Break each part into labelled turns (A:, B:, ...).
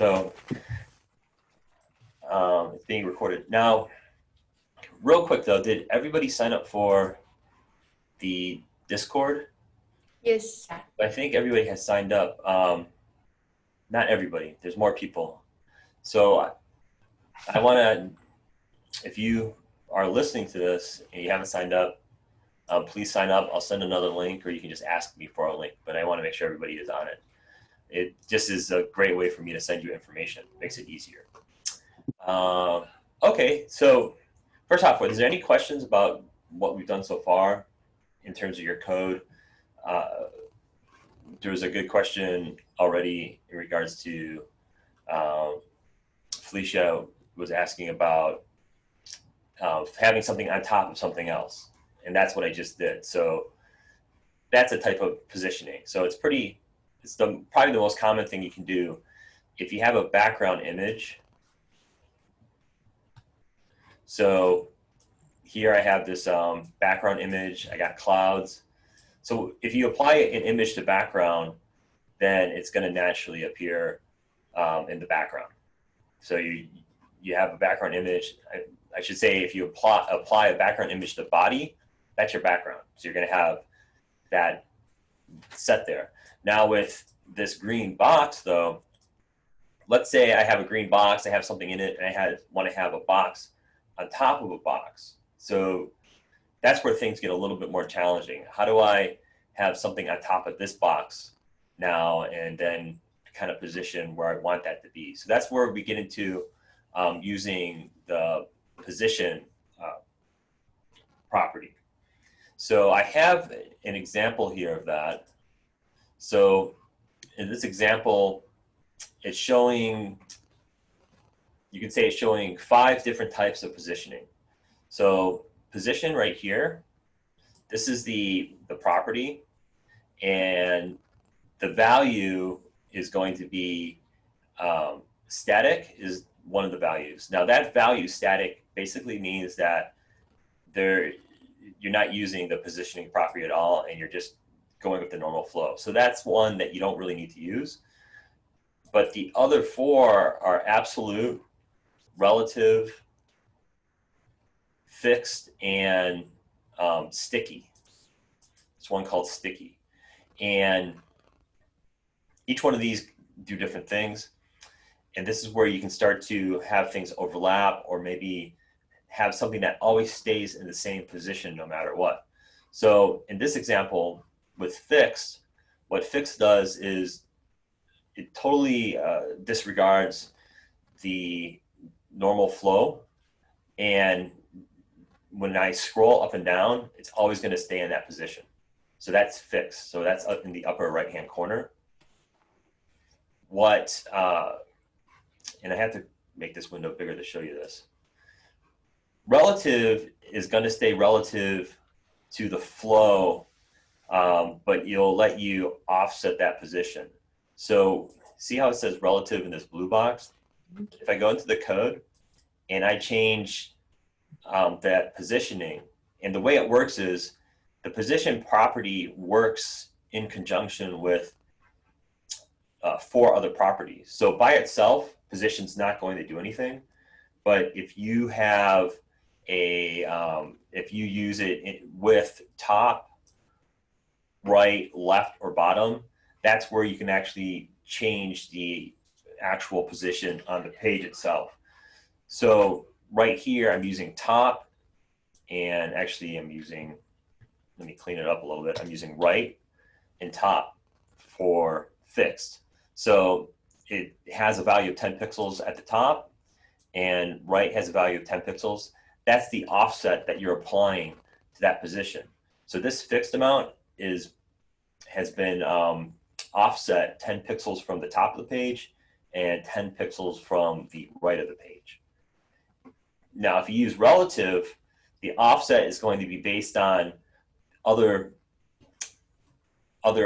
A: So it's being recorded. Now, real quick though, did everybody sign up for the Discord?
B: Yes.
A: I think everybody has signed up. Not everybody, there's more people. So I want to, if you are listening to this and you haven't signed up, please sign up. I'll send another link, or you can just ask me for a link, but I want to make sure everybody is on it. It just is a great way for me to send you information. It makes it easier. Okay, so first off, is there any questions about what we've done so far in terms of your code? There was a good question already in regards to Felicia was asking about having something on top of something else, and that's what I just did. So that's a type of positioning. So it's probably the most common thing you can do if you have a background image. So here I have this background image. I got clouds. So if you apply an image to background, then it's going to naturally appear in the background. So you have a background image. I should say if you apply a background image to body, that's your background. So you're going to have that set there. Now with this green box though, let's say I have a green box, I have something in it, and I want to have a box on top of a box. So that's where things get a little bit more challenging. How do I have something on top of this box now and then kind of position where I want that to be? So that's where we get into using the position property. So I have an example here of that. So in this example, it's showing, you can say it's showing 5 different types of positioning. So position right here, this is the property, and the value is going to be static is one of the values. Now that value static basically means that you're not using the positioning property at all, and you're just going with the normal flow. So that's one that you don't really need to use. But the other 4 are absolute, relative, fixed, and sticky. There's one called sticky. And each one of these do different things. And this is where you can start to have things overlap, or maybe have something that always stays in the same position no matter what. So in this example with fixed, what fixed does is it totally disregards the normal flow. And when I scroll up and down, it's always going to stay in that position. So that's fixed. So that's up in the upper right-hand corner. And I have to make this window bigger to show you this. Relative is going to stay relative to the flow, but you'll let you offset that position. So see how it says relative in this blue box? If I go into the code and I change that positioning, and the way it works is the position property works in conjunction with 4 other properties. So by itself, position's not going to do anything. But if you have if you use it with top, right, left, or bottom, that's where you can actually change the actual position on the page itself. So right here, I'm using top, and actually I'm using, let me clean it up a little bit. I'm using right and top for fixed. So it has a value of 10 pixels at the top, and right has a value of 10 pixels. That's the offset that you're applying to that position. So this fixed amount has been offset 10 pixels from the top of the page and 10 pixels from the right of the page. Now, if you use relative, the offset is going to be based on other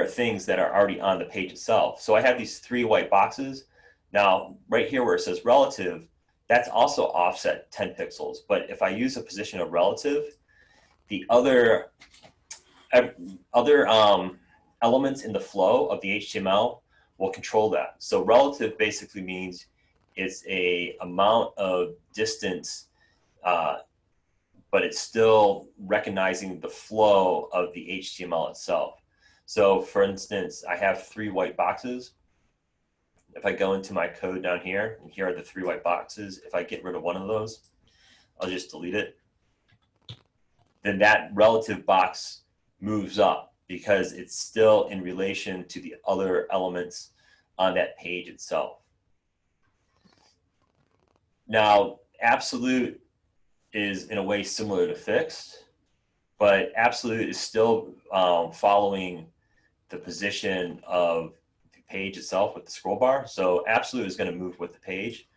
A: things that are already on the page itself. So I have these 3 white boxes. Now, right here where it says relative, that's also offset 10 pixels. But if I use a position of relative, the other elements in the flow of the HTML will control that. So relative basically means it's a amount of distance, but it's still recognizing the flow of the HTML itself. So for instance, I have 3 white boxes. If I go into my code down here, and here are the 3 white boxes, if I get rid of one of those, I'll just delete it. Then that relative box moves up because it's still in relation to the other elements on that page itself. Now, absolute is in a way similar to fixed, but absolute is still following the position of the page itself with the scroll bar. So absolute is going to move with the page,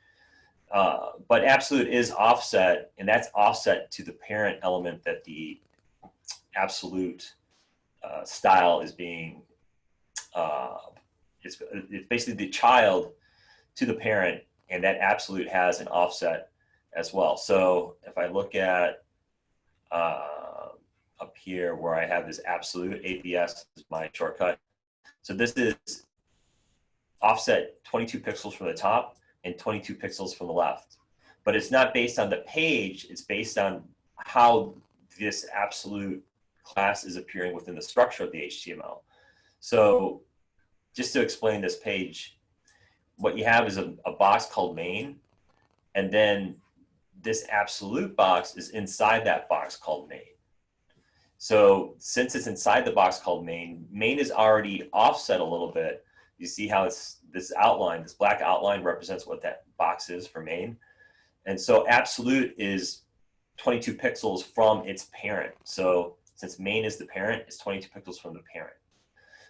A: but absolute is offset, and that's offset to the parent element that the absolute style is being, it's basically the child to the parent, and that absolute has an offset as well. So if I look at up here where I have this absolute, ABS is my shortcut. So this is offset 22 pixels from the top and 22 pixels from the left. But it's not based on the page, it's based on how this absolute class is appearing within the structure of the HTML. So just to explain this page, what you have is a box called main, and then this absolute box is inside that box called main. So since it's inside the box called main, main is already offset a little bit. You see how it's this outline, this black outline represents what that box is for main. And so absolute is 22 pixels from its parent. So since main is the parent, it's 22 pixels from the parent.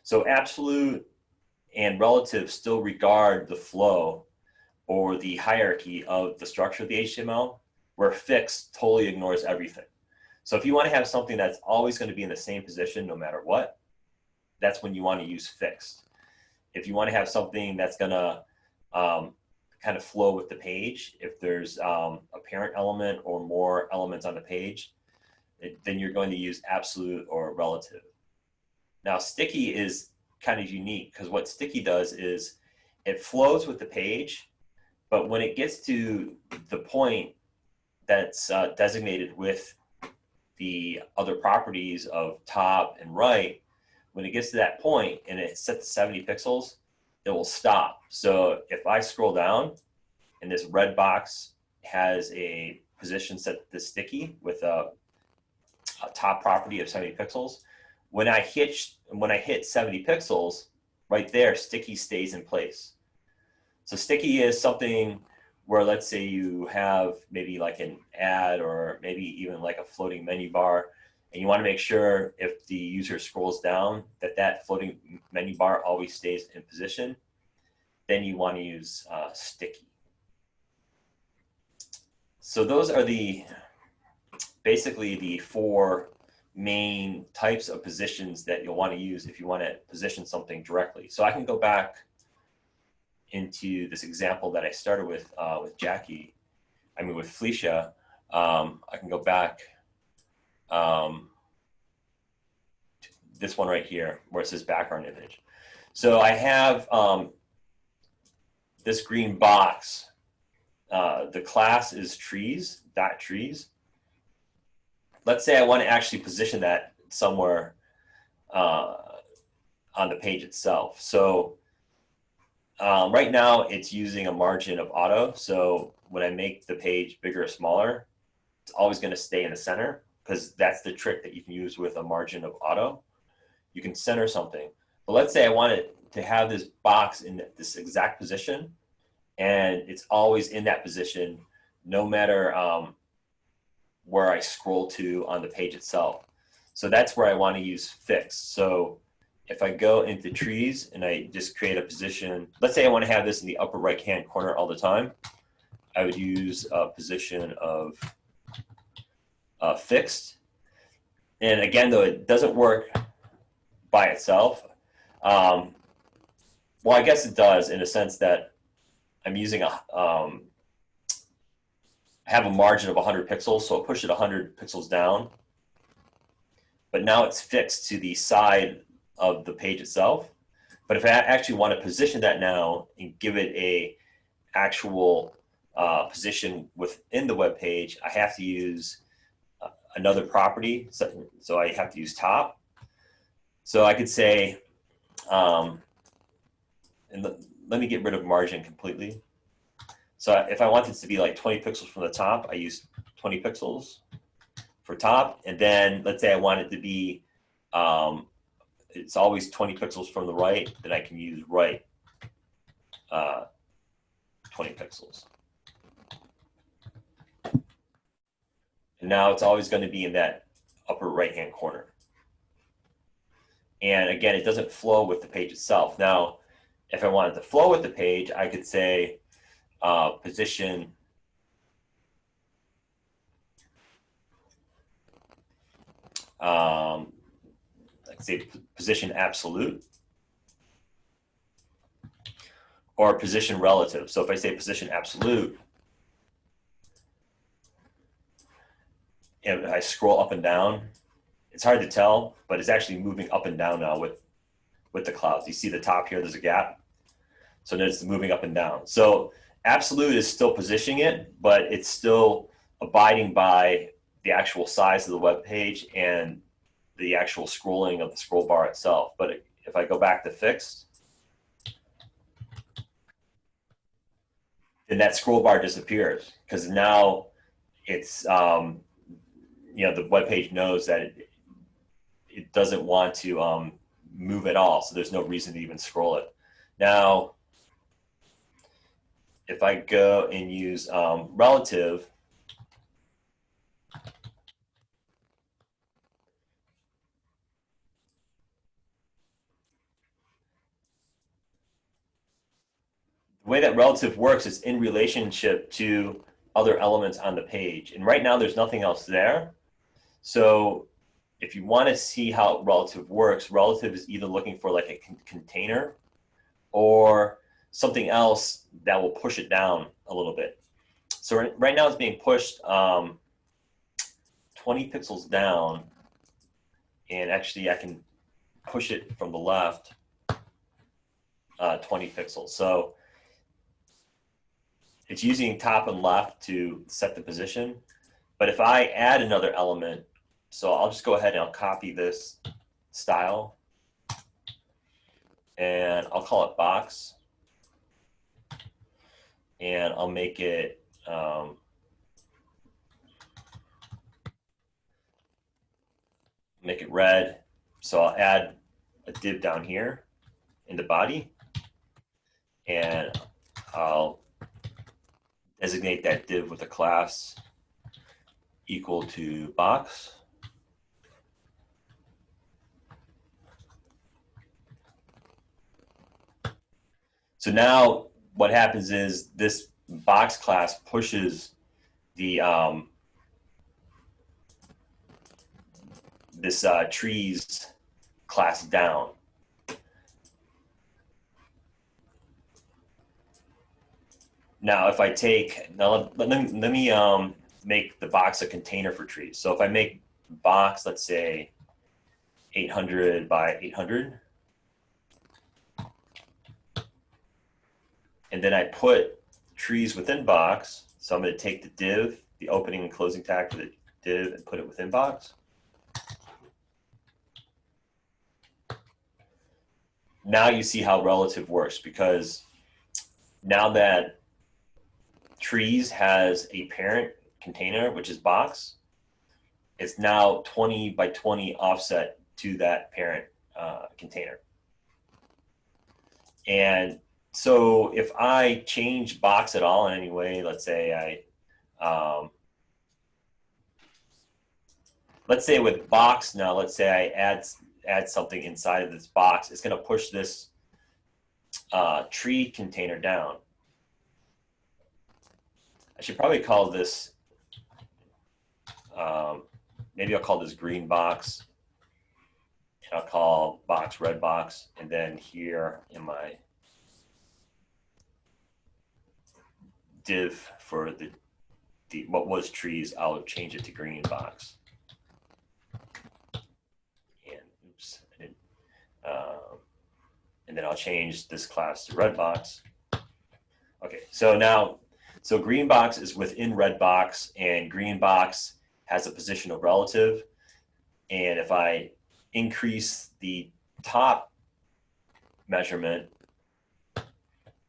A: So absolute and relative still regard the flow or the hierarchy of the structure of the HTML, where fixed totally ignores everything. So if you want to have something that's always going to be in the same position no matter what, that's when you want to use fixed. If you want to have something that's going to kind of flow with the page, if there's a parent element or more elements on the page, then you're going to use absolute or relative. Now, sticky is kind of unique because what sticky does is it flows with the page, but when it gets to the point that's designated with the other properties of top and right, when it gets to that point and it's set to 70 pixels, it will stop. So if I scroll down and this red box has a position set to sticky with a top property of 70 pixels, when I hit 70 pixels, right there, sticky stays in place. So sticky is something where, let's say you have maybe like an ad or maybe even like a floating menu bar, and you want to make sure if the user scrolls down that that floating menu bar always stays in position, then you want to use sticky. So those are basically the 4 main types of positions that you'll want to use if you want to position something directly. So I can go back into this example that I started with with Felicia. I can go back to this one right here where it says background image. So I have this green box. The class is trees, .trees. Let's say I want to actually position that somewhere on the page itself. So right now it's using a margin of auto. So when I make the page bigger or smaller, it's always going to stay in the center because that's the trick that you can use with a margin of auto. You can center something. But let's say I wanted to have this box in this exact position, and it's always in that position no matter where I scroll to on the page itself. So that's where I want to use fixed. So if I go into trees and I just create a position, let's say I want to have this in the upper right hand corner all the time, I would use a position of fixed. And again, though, it doesn't work by itself. Well, I guess it does in a sense that I'm using I have a margin of 100 pixels, so I'll push it 100 pixels down. But now it's fixed to the side of the page itself. But if I actually want to position that now and give it a actual position within the web page, I have to use another property. So I have to use top. So I could say, and let me get rid of margin completely. So if I want it to be like 20 pixels from the top, I use 20 pixels for top. And then let's say I want it to be, it's always 20 pixels from the right, then I can use right 20 pixels. And now it's always going to be in that upper right-hand corner. And again, it doesn't flow with the page itself. Now, if I wanted to flow with the page, I could say position let's say position absolute or position relative. So if I say position absolute, and I scroll up and down, it's hard to tell, but it's actually moving up and down now with the clouds. You see the top here, there's a gap. So then it's moving up and down. So absolute is still positioning it, but it's still abiding by the actual size of the web page and the actual scrolling of the scroll bar itself. But if I go back to fixed, then that scroll bar disappears because now it's, the web page knows that it doesn't want to move at all. So there's no reason to even scroll it. Now, if I go and use relative, the way that relative works is in relationship to other elements on the page. And right now there's nothing else there. So if you want to see how relative works, relative is either looking for like a container or something else that will push it down a little bit. So right now it's being pushed 20 pixels down, and actually I can push it from the left 20 pixels. So it's using top and left to set the position. But if I add another element, so I'll just go ahead and I'll copy this style and I'll call it box. And I'll make it red. So I'll add a div down here in the body, and I'll designate that div with a class equal to box. So now what happens is this box class pushes the this trees class down. Now, if I take, now let me make the box a container for trees. So if I make box, let's say 800 by 800, and then I put trees within box. So I'm going to take the div, the opening and closing tag for the div, and put it within box. Now you see how relative works, because now that trees has a parent container, which is box, it's now 20 by 20 offset to that parent container. And so if I change box at all in any way, let's say let's say with box now, let's say I add something inside of this box, it's going to push this tree container down. I should probably call this, maybe I'll call this green box, and I'll call box red box, and then here in my div for the what was trees, I'll change it to green box. And oops, I didn't. and then I'll change this class to red box. Okay, so now, so green box is within red box, and green box has a positional relative. And if I increase the top measurement,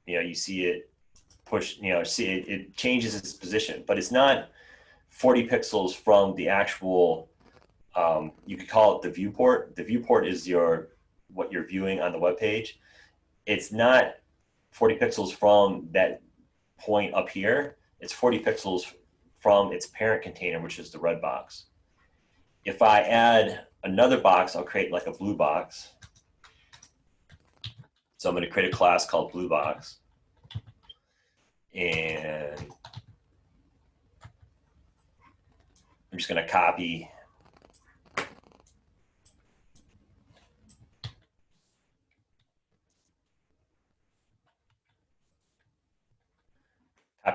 A: you see it push, it changes its position, but it's not 40 pixels from the actual, you could call it the viewport. The viewport is what you're viewing on the web page. It's not 40 pixels from that point up here. It's 40 pixels from its parent container, which is the red box. If I add another box, I'll create like a blue box. So I'm going to create a class called blue box. And I'm just going to copy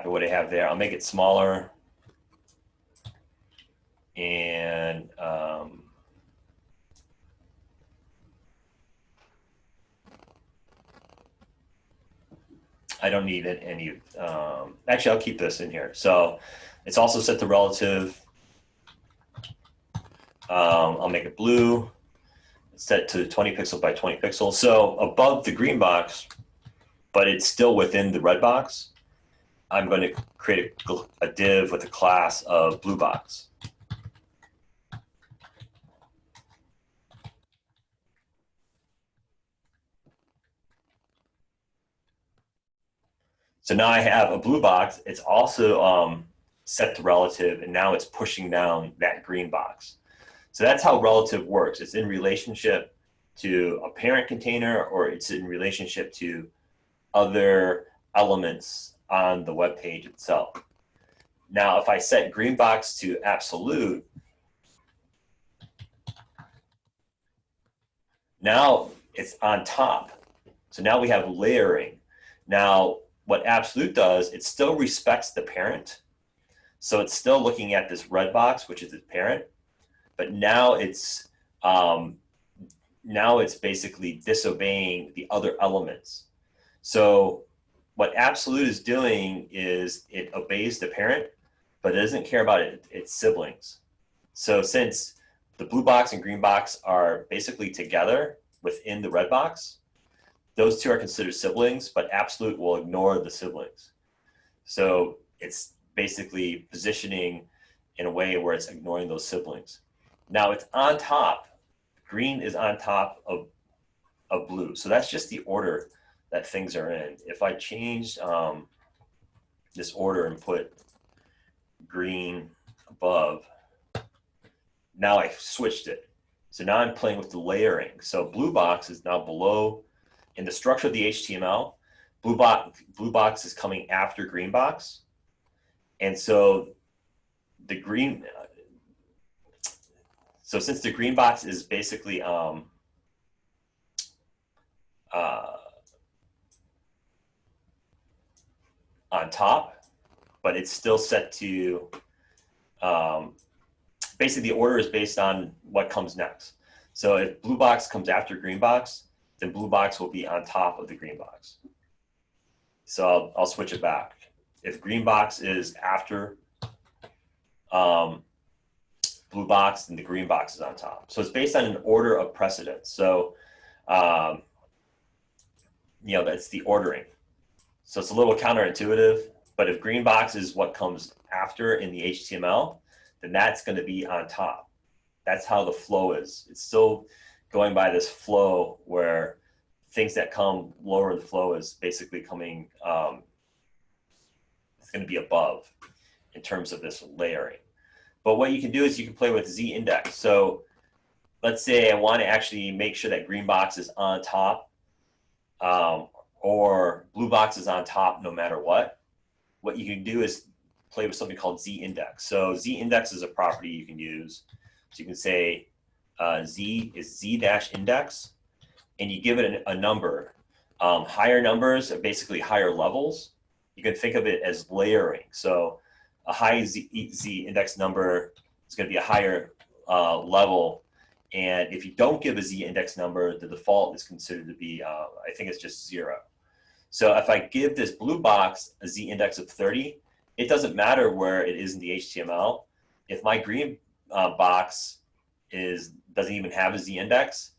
A: what I have there. I'll make it smaller. And I don't need any, actually I'll keep this in here. So it's also set to relative. I'll make it blue. It's set to 20 pixels by 20 pixels. So above the green box, but it's still within the red box, I'm going to create a div with a class of blue box. So now I have a blue box. It's also set to relative, and now it's pushing down that green box. So that's how relative works. It's in relationship to a parent container, or it's in relationship to other elements on the web page itself. Now, if I set green box to absolute, now it's on top. So now we have layering. Now, what absolute does, it still respects the parent. So it's still looking at this red box, which is its parent, but now it's basically disobeying the other elements. So what absolute is doing is it obeys the parent, but it doesn't care about its siblings. So since the blue box and green box are basically together within the red box, those two are considered siblings, but absolute will ignore the siblings. So it's basically positioning in a way where it's ignoring those siblings. Now it's on top. Green is on top of blue. So that's just the order that things are in. If I change this order and put green above, now I switched it. So now I'm playing with the layering. So blue box is now below. In the structure of the HTML, blue box is coming after green box. And so the green, so since the green box is basically on top, but it's still set to, basically the order is based on what comes next. So if blue box comes after green box, then blue box will be on top of the green box. So I'll switch it back. If green box is after blue box, then the green box is on top. So it's based on an order of precedence. So, that's the ordering. So it's a little counterintuitive, but if green box is what comes after in the HTML, then that's going to be on top. That's how the flow is. It's still going by this flow where things that come lower in the flow is basically coming, it's going to be above in terms of this layering. But what you can do is you can play with Z index. So let's say I want to actually make sure that green box is on top, or blue box is on top no matter what. What you can do is play with something called Z index. So Z index is a property you can use. So you can say Z is Z-index, and you give it a number. Higher numbers are basically higher levels. You can think of it as layering. So a high Z index number is going to be a higher level And if you don't give a z-index number, the default is considered to be, I think it's just 0. So if I give this blue box a z-index of 30, it doesn't matter where it is in the HTML. If my green box doesn't even have a z-index,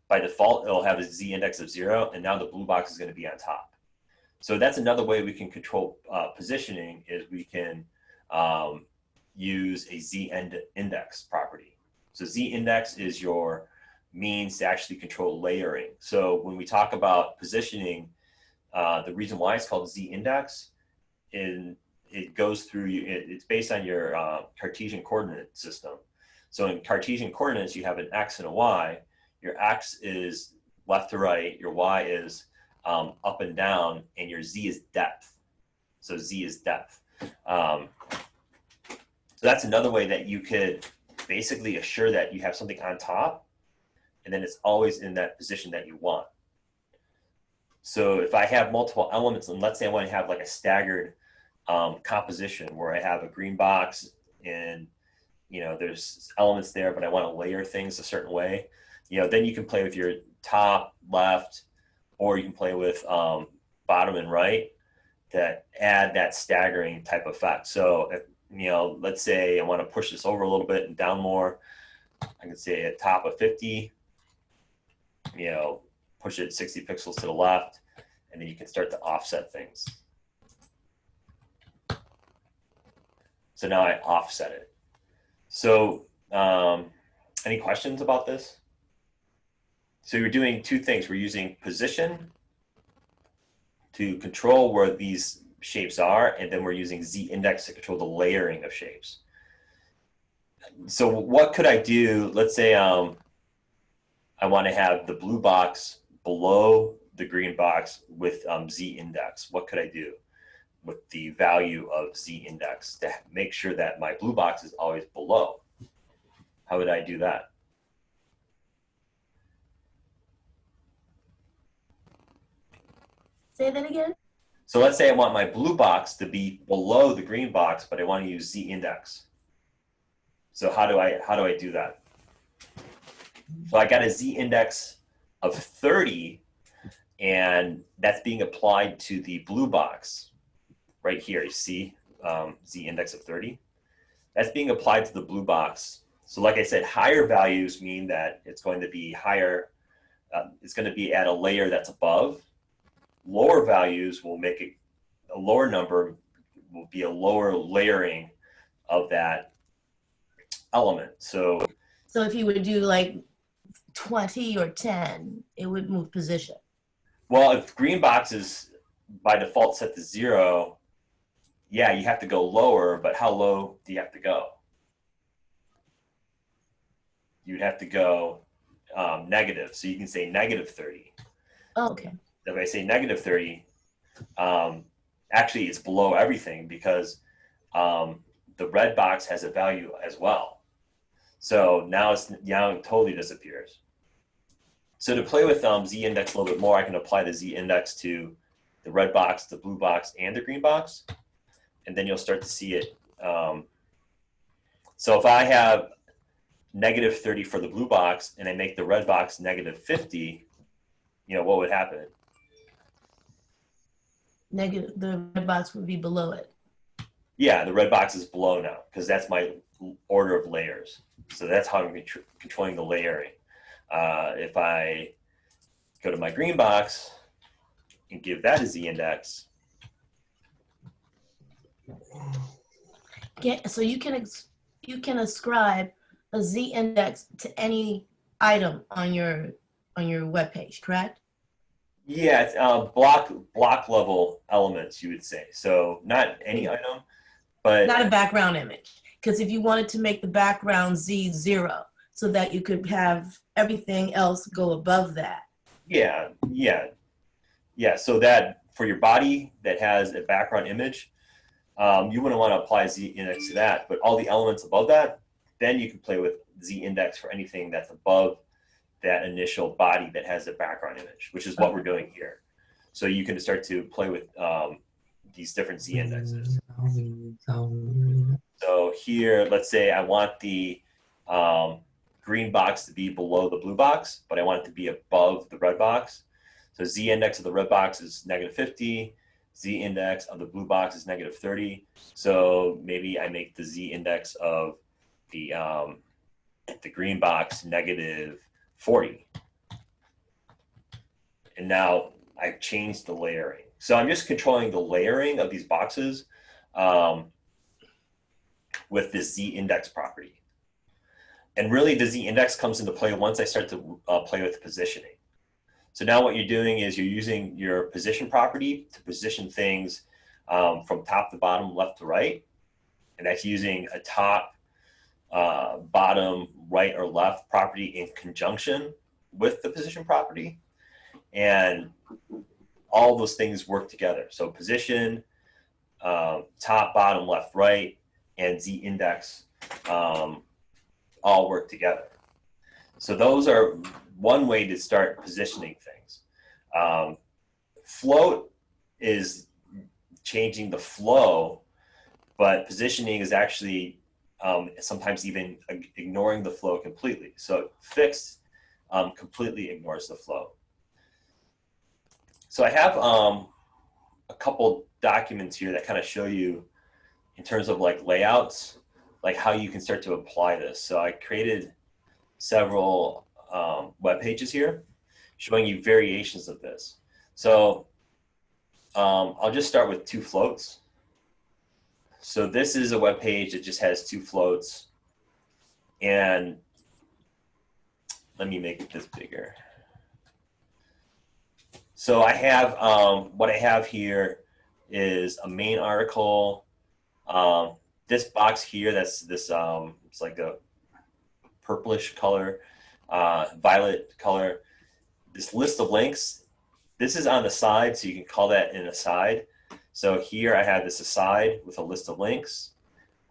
A: by default, it'll have a z-index of 0, and now the blue box is going to be on top. So that's another way we can control positioning, is we can use a z-index property. So z-index is your means to actually control layering. So when we talk about positioning, the reason why it's called z-index, it goes through, it's based on your Cartesian coordinate system. So in Cartesian coordinates, you have an x and a y. Your x is left to right, your y is up and down, and your z is depth. So z is depth. So that's another way that you could basically assure that you have something on top, and then it's always in that position that you want. So if I have multiple elements, and let's say I want to have like a staggered composition where I have a green box and there's elements there, but I want to layer things a certain way, then you can play with your top, left, or you can play with bottom and right that add that staggering type effect. So if, let's say I want to push this over a little bit and down more, I can say at top of 50, push it 60 pixels to the left, and then you can start to offset things. So now I offset it. So any questions about this? So you're doing two things. We're using position to control where these shapes are, and then we're using z-index to control the layering of shapes. So what could I do? Let's say I want to have the blue box below the green box with z-index. What could I do with the value of z-index to make sure that my blue box is always below? How would I do that?
B: Say that again.
A: So let's say I want my blue box to be below the green box, but I want to use z-index. So how do I do that? So I got a z-index of 30, and that's being applied to the blue box right here. You see z-index of 30? That's being applied to the blue box. So like I said, higher values mean that it's going to be higher. It's going to be at a layer that's above. Lower values will make it, a lower number will be a lower layering of that element. So
B: if you would do like 20 or 10, it would move position.
A: Well, if green box is by default set to 0, yeah, you have to go lower, but how low do you have to go? You'd have to go negative. So you can say negative 30.
B: Oh, okay.
A: If I say negative 30, actually it's below everything because the red box has a value as well. So now it totally disappears. So to play with z-index a little bit more, I can apply the z-index to the red box, the blue box, and the green box. And then you'll start to see it. So if I have negative 30 for the blue box and I make the red box negative 50, what would happen?
B: The red box would be below it.
A: Yeah, the red box is below now because that's my order of layers. So that's how I'm controlling the layering. If I go to my green box and give that a z-index.
B: Yeah, so you can ascribe a z-index to any item on your web page, correct?
A: Yeah, it's block level elements, you would say. So not any item, but
B: not a background image. Because if you wanted to make the background z0 so that you could have everything else go above that.
A: Yeah. So that for your body that has a background image, you wouldn't want to apply z-index to that, but all the elements above that, then you can play with z-index for anything that's above that initial body that has a background image, which is what we're doing here. So you can start to play with these different z-indexes. So here, let's say I want the green box to be below the blue box, but I want it to be above the red box. So Z index of the red box is -50. Z index of the blue box is -30. So maybe I make the Z index of the green box -40. And now I've changed the layering. So I'm just controlling the layering of these boxes with the Z index property. And really the Z index comes into play once I start to play with positioning. So now what you're doing is you're using your position property to position things from top to bottom, left to right. And that's using a top, bottom, right or left property in conjunction with the position property. And all those things work together. So position, top, bottom, left, right, and Z index all work together. So those are one way to start positioning things. Float is changing the flow, but positioning is actually sometimes even ignoring the flow completely. So fixed completely ignores the flow. So I have a couple documents here that kind of show you in terms of like layouts, like how you can start to apply this. So I created several web pages here showing you variations of this. So I'll just start with 2 floats. So this is a web page that just has 2 floats. And let me make this bigger. So I have, what I have here is a main article. This box here, that's this, it's like a purplish color, violet color. This list of links, this is on the side, so you can call that an aside. So here I have this aside with a list of links.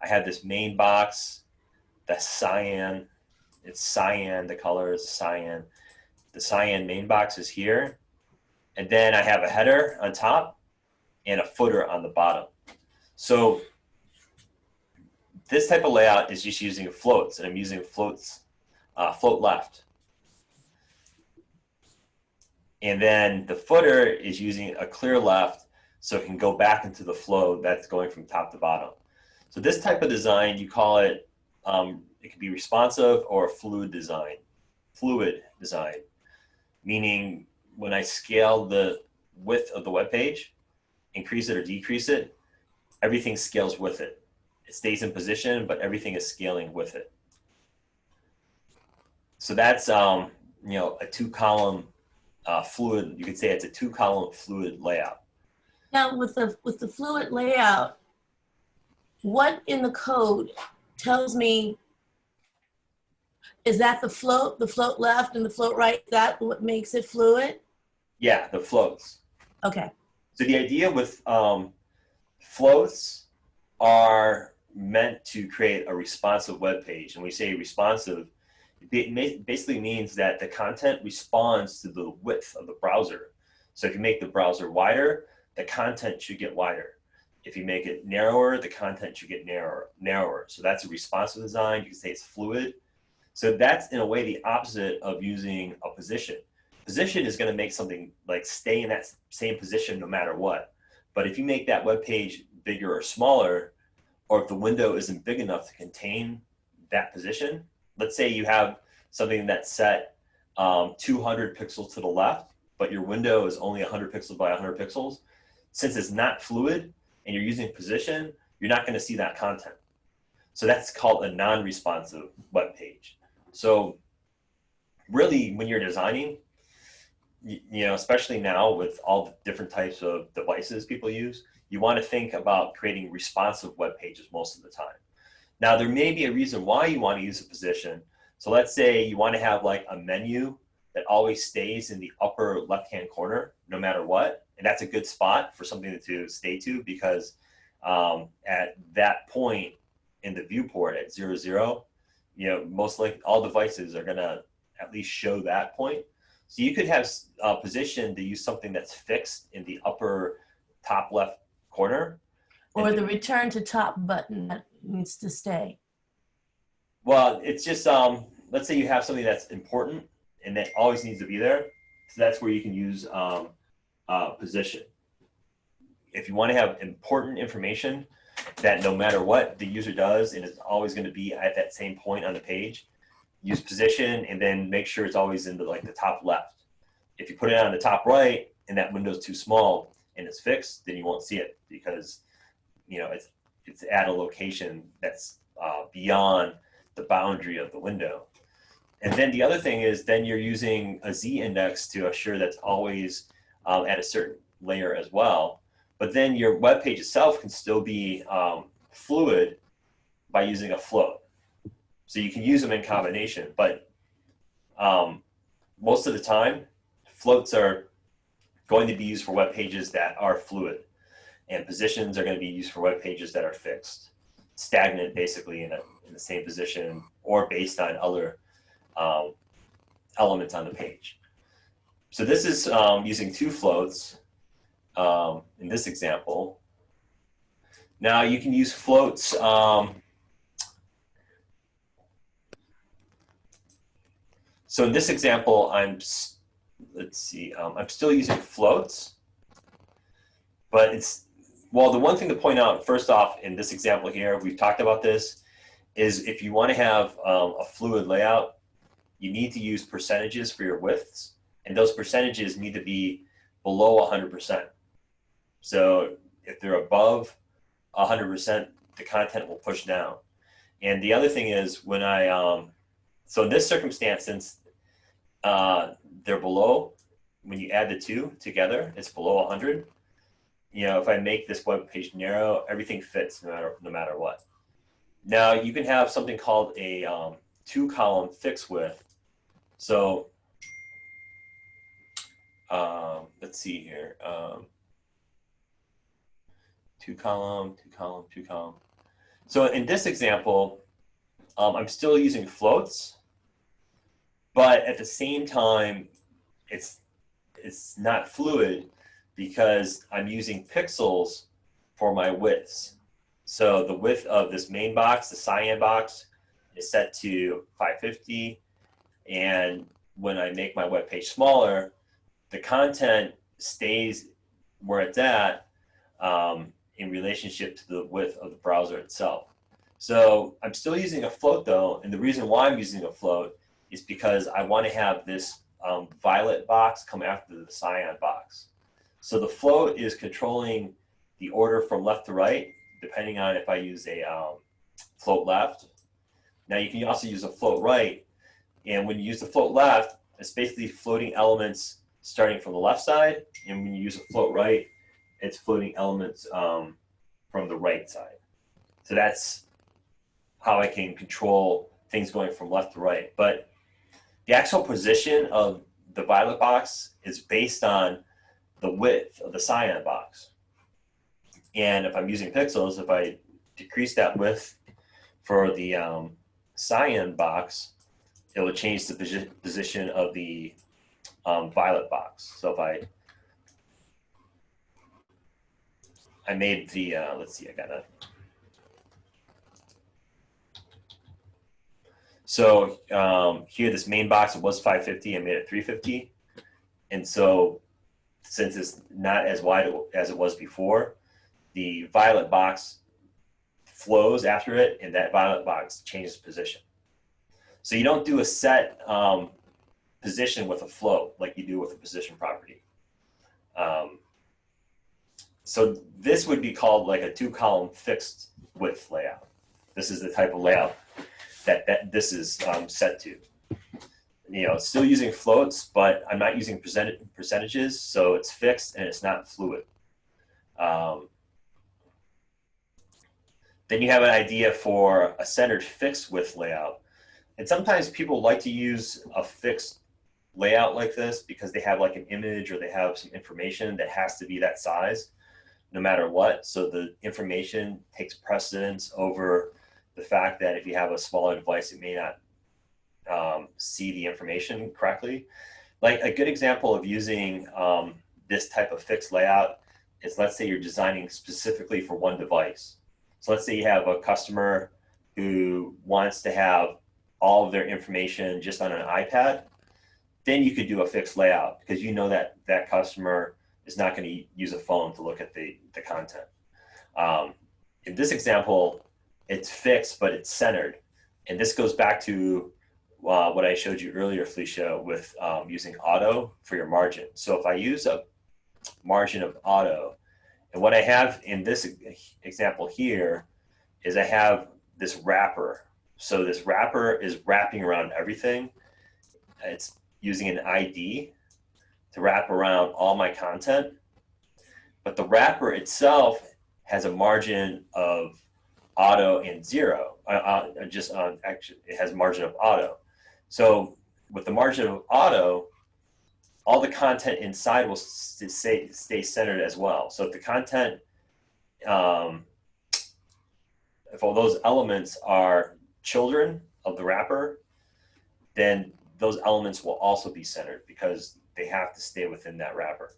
A: I have this main box, that's cyan. It's cyan, the color is cyan. The cyan main box is here. And then I have a header on top and a footer on the bottom. So this type of layout is just using floats, and I'm using floats, float left. And then the footer is using a clear left, so it can go back into the flow that's going from top to bottom. So this type of design, you call it, it could be responsive or fluid design. Fluid design, meaning when I scale the width of the web page, increase it or decrease it, everything scales with it. It stays in position, but everything is scaling with it. So that's a 2-column fluid. You could say it's a 2-column fluid layout.
B: Now, with the fluid layout, what in the code tells me, is that the float left and the float right? Is that what makes it fluid?
A: Yeah, the floats.
B: Okay.
A: So the idea with floats are meant to create a responsive web page. And we say responsive, it basically means that the content responds to the width of the browser. So if you make the browser wider, the content should get wider. If you make it narrower, the content should get narrower. So that's a responsive design. You can say it's fluid. So that's in a way the opposite of using a position. Position is going to make something like stay in that same position no matter what. But if you make that web page bigger or smaller, or if the window isn't big enough to contain that position, let's say you have something that's set 200 pixels to the left, but your window is only 100 pixels by 100 pixels. Since it's not fluid and you're using position, you're not going to see that content. So that's called a non-responsive web page. So really, when you're designing, especially now with all the different types of devices people use, you want to think about creating responsive web pages most of the time. Now, there may be a reason why you want to use a position. So let's say you want to have like a menu that always stays in the upper left-hand corner, no matter what. And that's a good spot for something to stay to, because at that point in the viewport at 0, 0, most likely all devices are going to at least show that point. So you could have a position to use something that's fixed in the upper top left corner.
B: Or the return to top button that needs to stay.
A: Well, it's just let's say you have something that's important and that always needs to be there. So that's where you can use position. If you want to have important information that no matter what the user does, and it's always going to be at that same point on the page, use position and then make sure it's always in the, like the top left. If you put it on the top right and that window's too small and it's fixed, then you won't see it because, you know, it's at a location that's beyond the boundary of the window. And then the other thing is then you're using a Z index to assure that's always at a certain layer as well. But then your web page itself can still be fluid by using a float. So you can use them in combination, but most of the time, floats are going to be used for web pages that are fluid, and positions are going to be used for web pages that are fixed, stagnant basically in the same position or based on other elements on the page. So this is using two floats in this example. Now you can use floats. So in this example, let's see, I'm still using floats, but well, the one thing to point out first off in this example here, we've talked about this, is if you want to have a fluid layout, you need to use percentages for your widths, and those percentages need to be below 100%. So if they're above 100%, the content will push down. And the other thing is when so in this circumstance, since they're below, when you add the two together, it's below 100. You know, if I make this web page narrow, everything fits no matter what. Now you can have something called a 2-column fixed width. So let's see here. 2-column, 2-column, 2-column. So in this example, I'm still using floats, but at the same time, it's not fluid because I'm using pixels for my widths. So the width of this main box, the cyan box, is set to 550. And when I make my web page smaller, the content stays where it's at in relationship to the width of the browser itself. So I'm still using a float though, and the reason why I'm using a float is because I want to have this violet box come after the cyan box. So the float is controlling the order from left to right, depending on if I use a float left. Now you can also use a float right, and when you use the float left, it's basically floating elements starting from the left side, and when you use a float right, it's floating elements from the right side. So that's how I can control things going from left to right. But the actual position of the violet box is based on the width of the cyan box. And if I'm using pixels, if I decrease that width for the cyan box, it will change the position of the violet box. So if I made the, let's see, I got that. So here, this main box, it was 550, I made it 350. And so since it's not as wide as it was before, the violet box flows after it, and that violet box changes position. So you don't do a set position with a float like you do with a position property. So this would be called like a 2-column fixed width layout. This is the type of layout that this is set to. You know, still using floats, but I'm not using percentages, so it's fixed and it's not fluid. Then you have an idea for a centered fixed width layout. And sometimes people like to use a fixed layout like this because they have like an image or they have some information that has to be that size no matter what. So the information takes precedence over the fact that if you have a smaller device, it may not see the information correctly. Like a good example of using this type of fixed layout is, let's say you're designing specifically for one device. So let's say you have a customer who wants to have all of their information just on an iPad, then you could do a fixed layout because you know that that customer is not going to use a phone to look at the content. In this example, it's fixed, but it's centered. And this goes back to what I showed you earlier, Felicia, with using auto for your margin. So if I use a margin of auto, and what I have in this example here is I have this wrapper. So this wrapper is wrapping around everything. It's using an ID to wrap around all my content. But the wrapper itself has a margin of auto and zero. Actually, it has margin of auto. So with the margin of auto, all the content inside will stay centered as well. So if the content, if all those elements are children of the wrapper, then those elements will also be centered because they have to stay within that wrapper.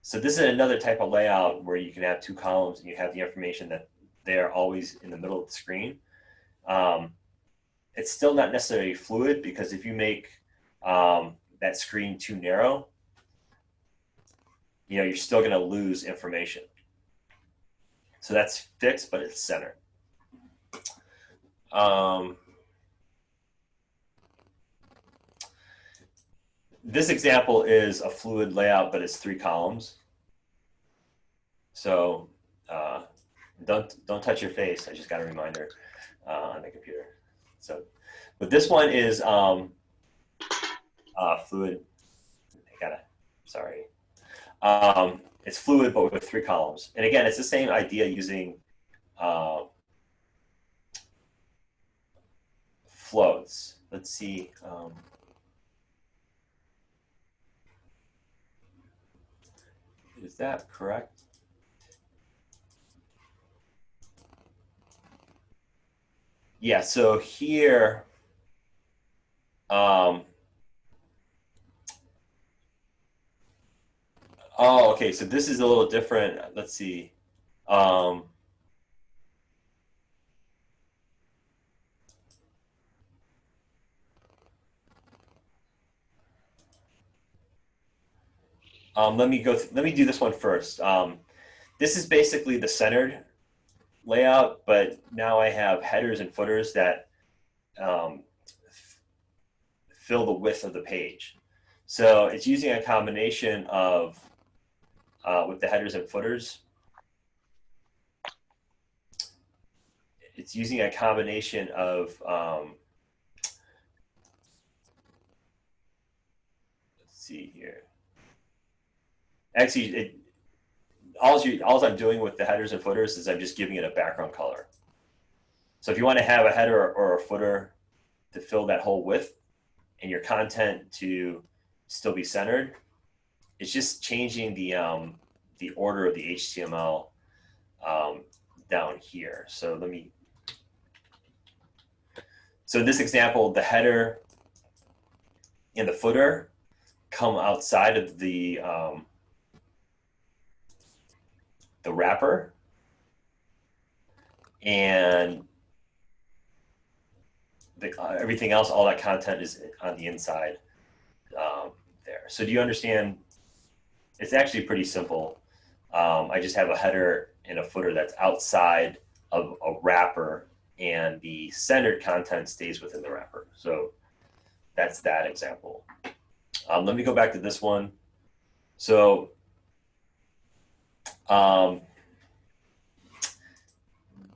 A: So this is another type of layout where you can have two columns and you have the information that they are always in the middle of the screen. It's still not necessarily fluid because if you make that screen too narrow, you're still going to lose information. So that's fixed, but it's centered. This example is a fluid layout, but it's 3 columns. So don't touch your face. I just got a reminder on the computer. So, but this one is fluid. Sorry. It's fluid, but with 3 columns. And again, it's the same idea using floats. Let's see. Is that correct? Yeah, so here, oh, okay, so this is a little different. Let's see. Let me do this one first. This is basically the centered layout, but now I have headers and footers that fill the width of the page. So it's using a combination of, with the headers and footers, it's using a combination of, let's see here. Actually, all I'm doing with the headers and footers is I'm just giving it a background color. So if you want to have a header or a footer to fill that whole width and your content to still be centered, it's just changing the order of the HTML down here. So so in this example, the header and the footer come outside of the wrapper, and everything else, all that content is on the inside there. So do you understand? It's actually pretty simple. I just have a header and a footer that's outside of a wrapper, and the centered content stays within the wrapper. So that's that example. Let me go back to this one. So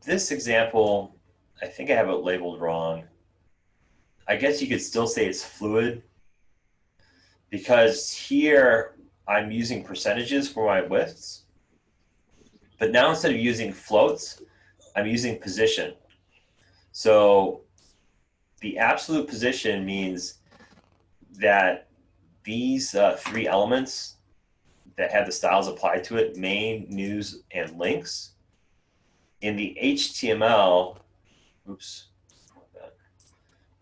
A: this example, I think I have it labeled wrong. I guess you could still say it's fluid because here I'm using percentages for my widths, but now instead of using floats, I'm using position. So the absolute position means that these 3 elements that have the styles applied to it, main, news, and links, in the HTML,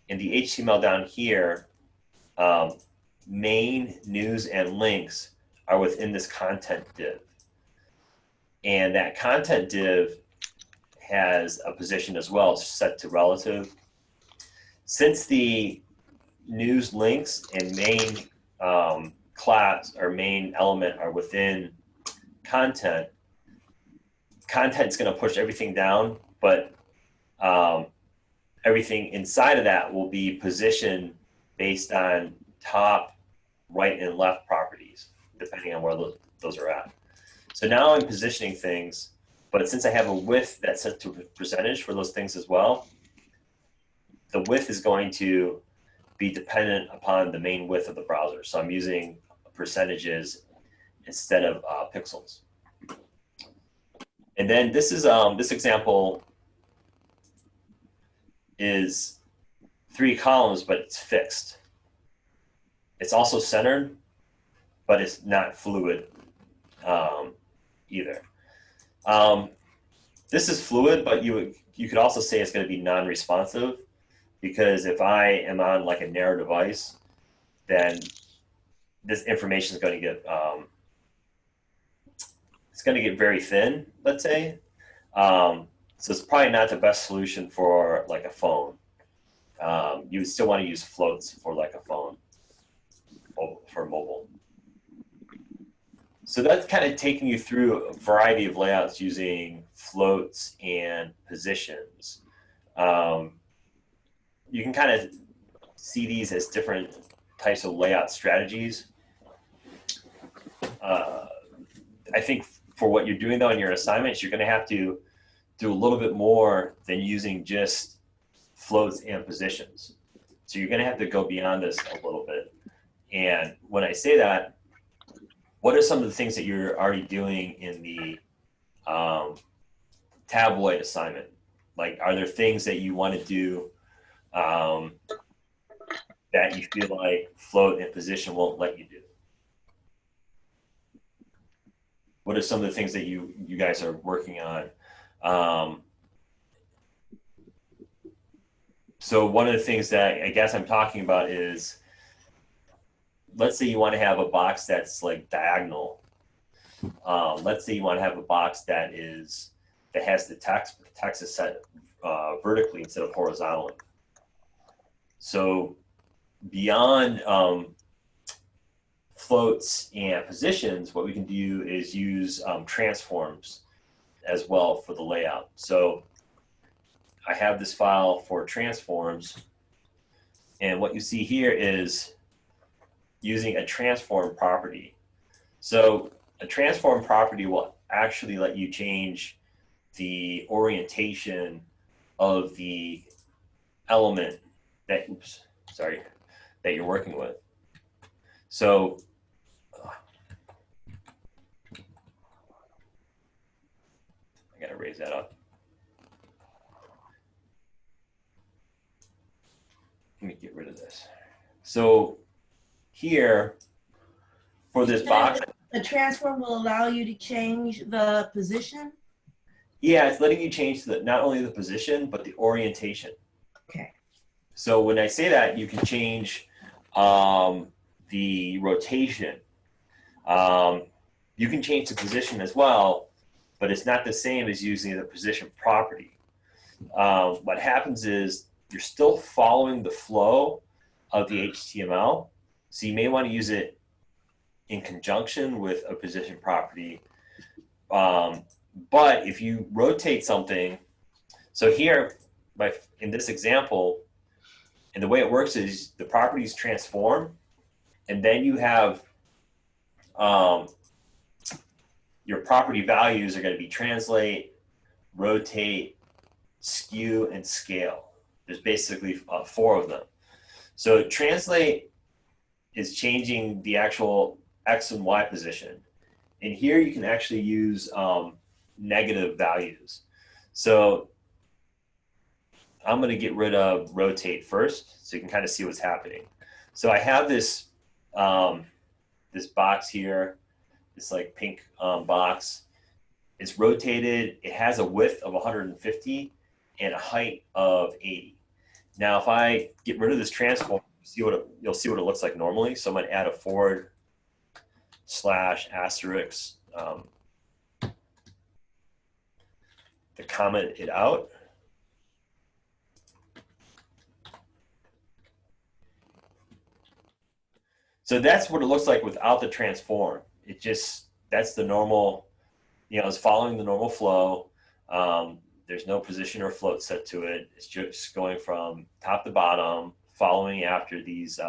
A: in the HTML down here, main, news, and links are within this content div. And that content div has a position as well, set to relative. Since the news links and main class or main element are within content, content's going to push everything down, but everything inside of that will be positioned based on top, right, and left properties, depending on where those are at. So now I'm positioning things, but since I have a width that's set to a percentage for those things as well, the width is going to be dependent upon the main width of the browser. So I'm using percentages instead of pixels. And then this is this example is 3 columns, but it's fixed. It's also centered, but it's not fluid either. This is fluid, but you could also say it's going to be non-responsive, because if I am on like a narrow device, then this information is going to get it's going to get very thin, let's say. So it's probably not the best solution for like a phone. You would still want to use floats for like a phone, for mobile. So that's kind of taking you through a variety of layouts using floats and positions. You can kind of see these as different types of layout strategies. I think for what you're doing though in your assignments, you're going to have to do a little bit more than using just floats and positions. So you're going to have to go beyond this a little bit. And when I say that, what are some of the things that you're already doing in the tabloid assignment? Like, are there things that you want to do that you feel like float and position won't let you do? What are some of the things that you guys are working on? So one of the things that I guess I'm talking about is, let's say you want to have a box that's like diagonal. Let's say you want to have a box that has the text, but the text is set vertically instead of horizontally. So beyond floats and positions, what we can do is use transforms as well for the layout. So I have this file for transforms, and what you see here is using a transform property. So a transform property will actually let you change the orientation of the element that you're working with. So I gotta raise that up. Let me get rid of this. So here, for this box,
B: the transform will allow you to change the position?
A: Yeah, it's letting you change not only the position, but the orientation.
B: Okay.
A: So when I say that, you can change the rotation. You can change the position as well, but it's not the same as using the position property. What happens is you're still following the flow of the HTML, so you may want to use it in conjunction with a position property. But if you rotate something, so here, in this example, and the way it works is the properties transform, and then you have your property values are going to be translate, rotate, skew, and scale. There's basically 4 of them. So translate is changing the actual X and Y position. And here you can actually use negative values. So I'm going to get rid of rotate first, so you can kind of see what's happening. So I have this this box here, this like pink box. It's rotated. It has a width of 150 and a height of 80. Now, if I get rid of this transform, you'll see what it looks like normally. So I'm going to add a forward / to comment it out. So that's what it looks like without the transform. It just, that's the normal, you know, it's following the normal flow. There's no position or float set to it. It's just going from top to bottom, following after these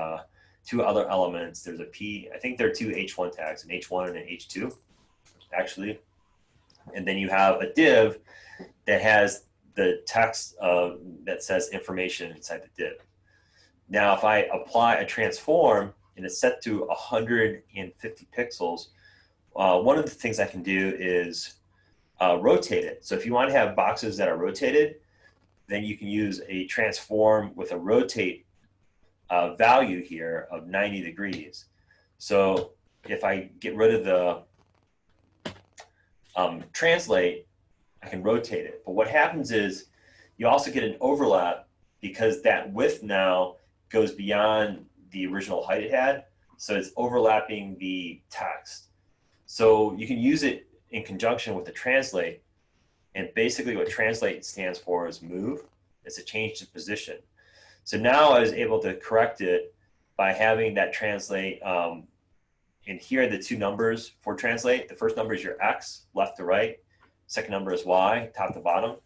A: two other elements. There's a P, I think there are two H1 tags, an H1 and an H2, actually. And then you have a div that has the text that says information inside the div. Now, if I apply a transform and it's set to 150 pixels, one of the things I can do is rotate it. So if you want to have boxes that are rotated, then you can use a transform with a rotate value here of 90 degrees. So if I get rid of the translate, I can rotate it. But what happens is you also get an overlap because that width now goes beyond the original height it had. So it's overlapping the text. So you can use it in conjunction with the translate. And basically what translate stands for is move. It's a change to position. So now I was able to correct it by having that translate. And here are the two numbers for translate. The first number is your X, left to right. Second number is Y, top to bottom.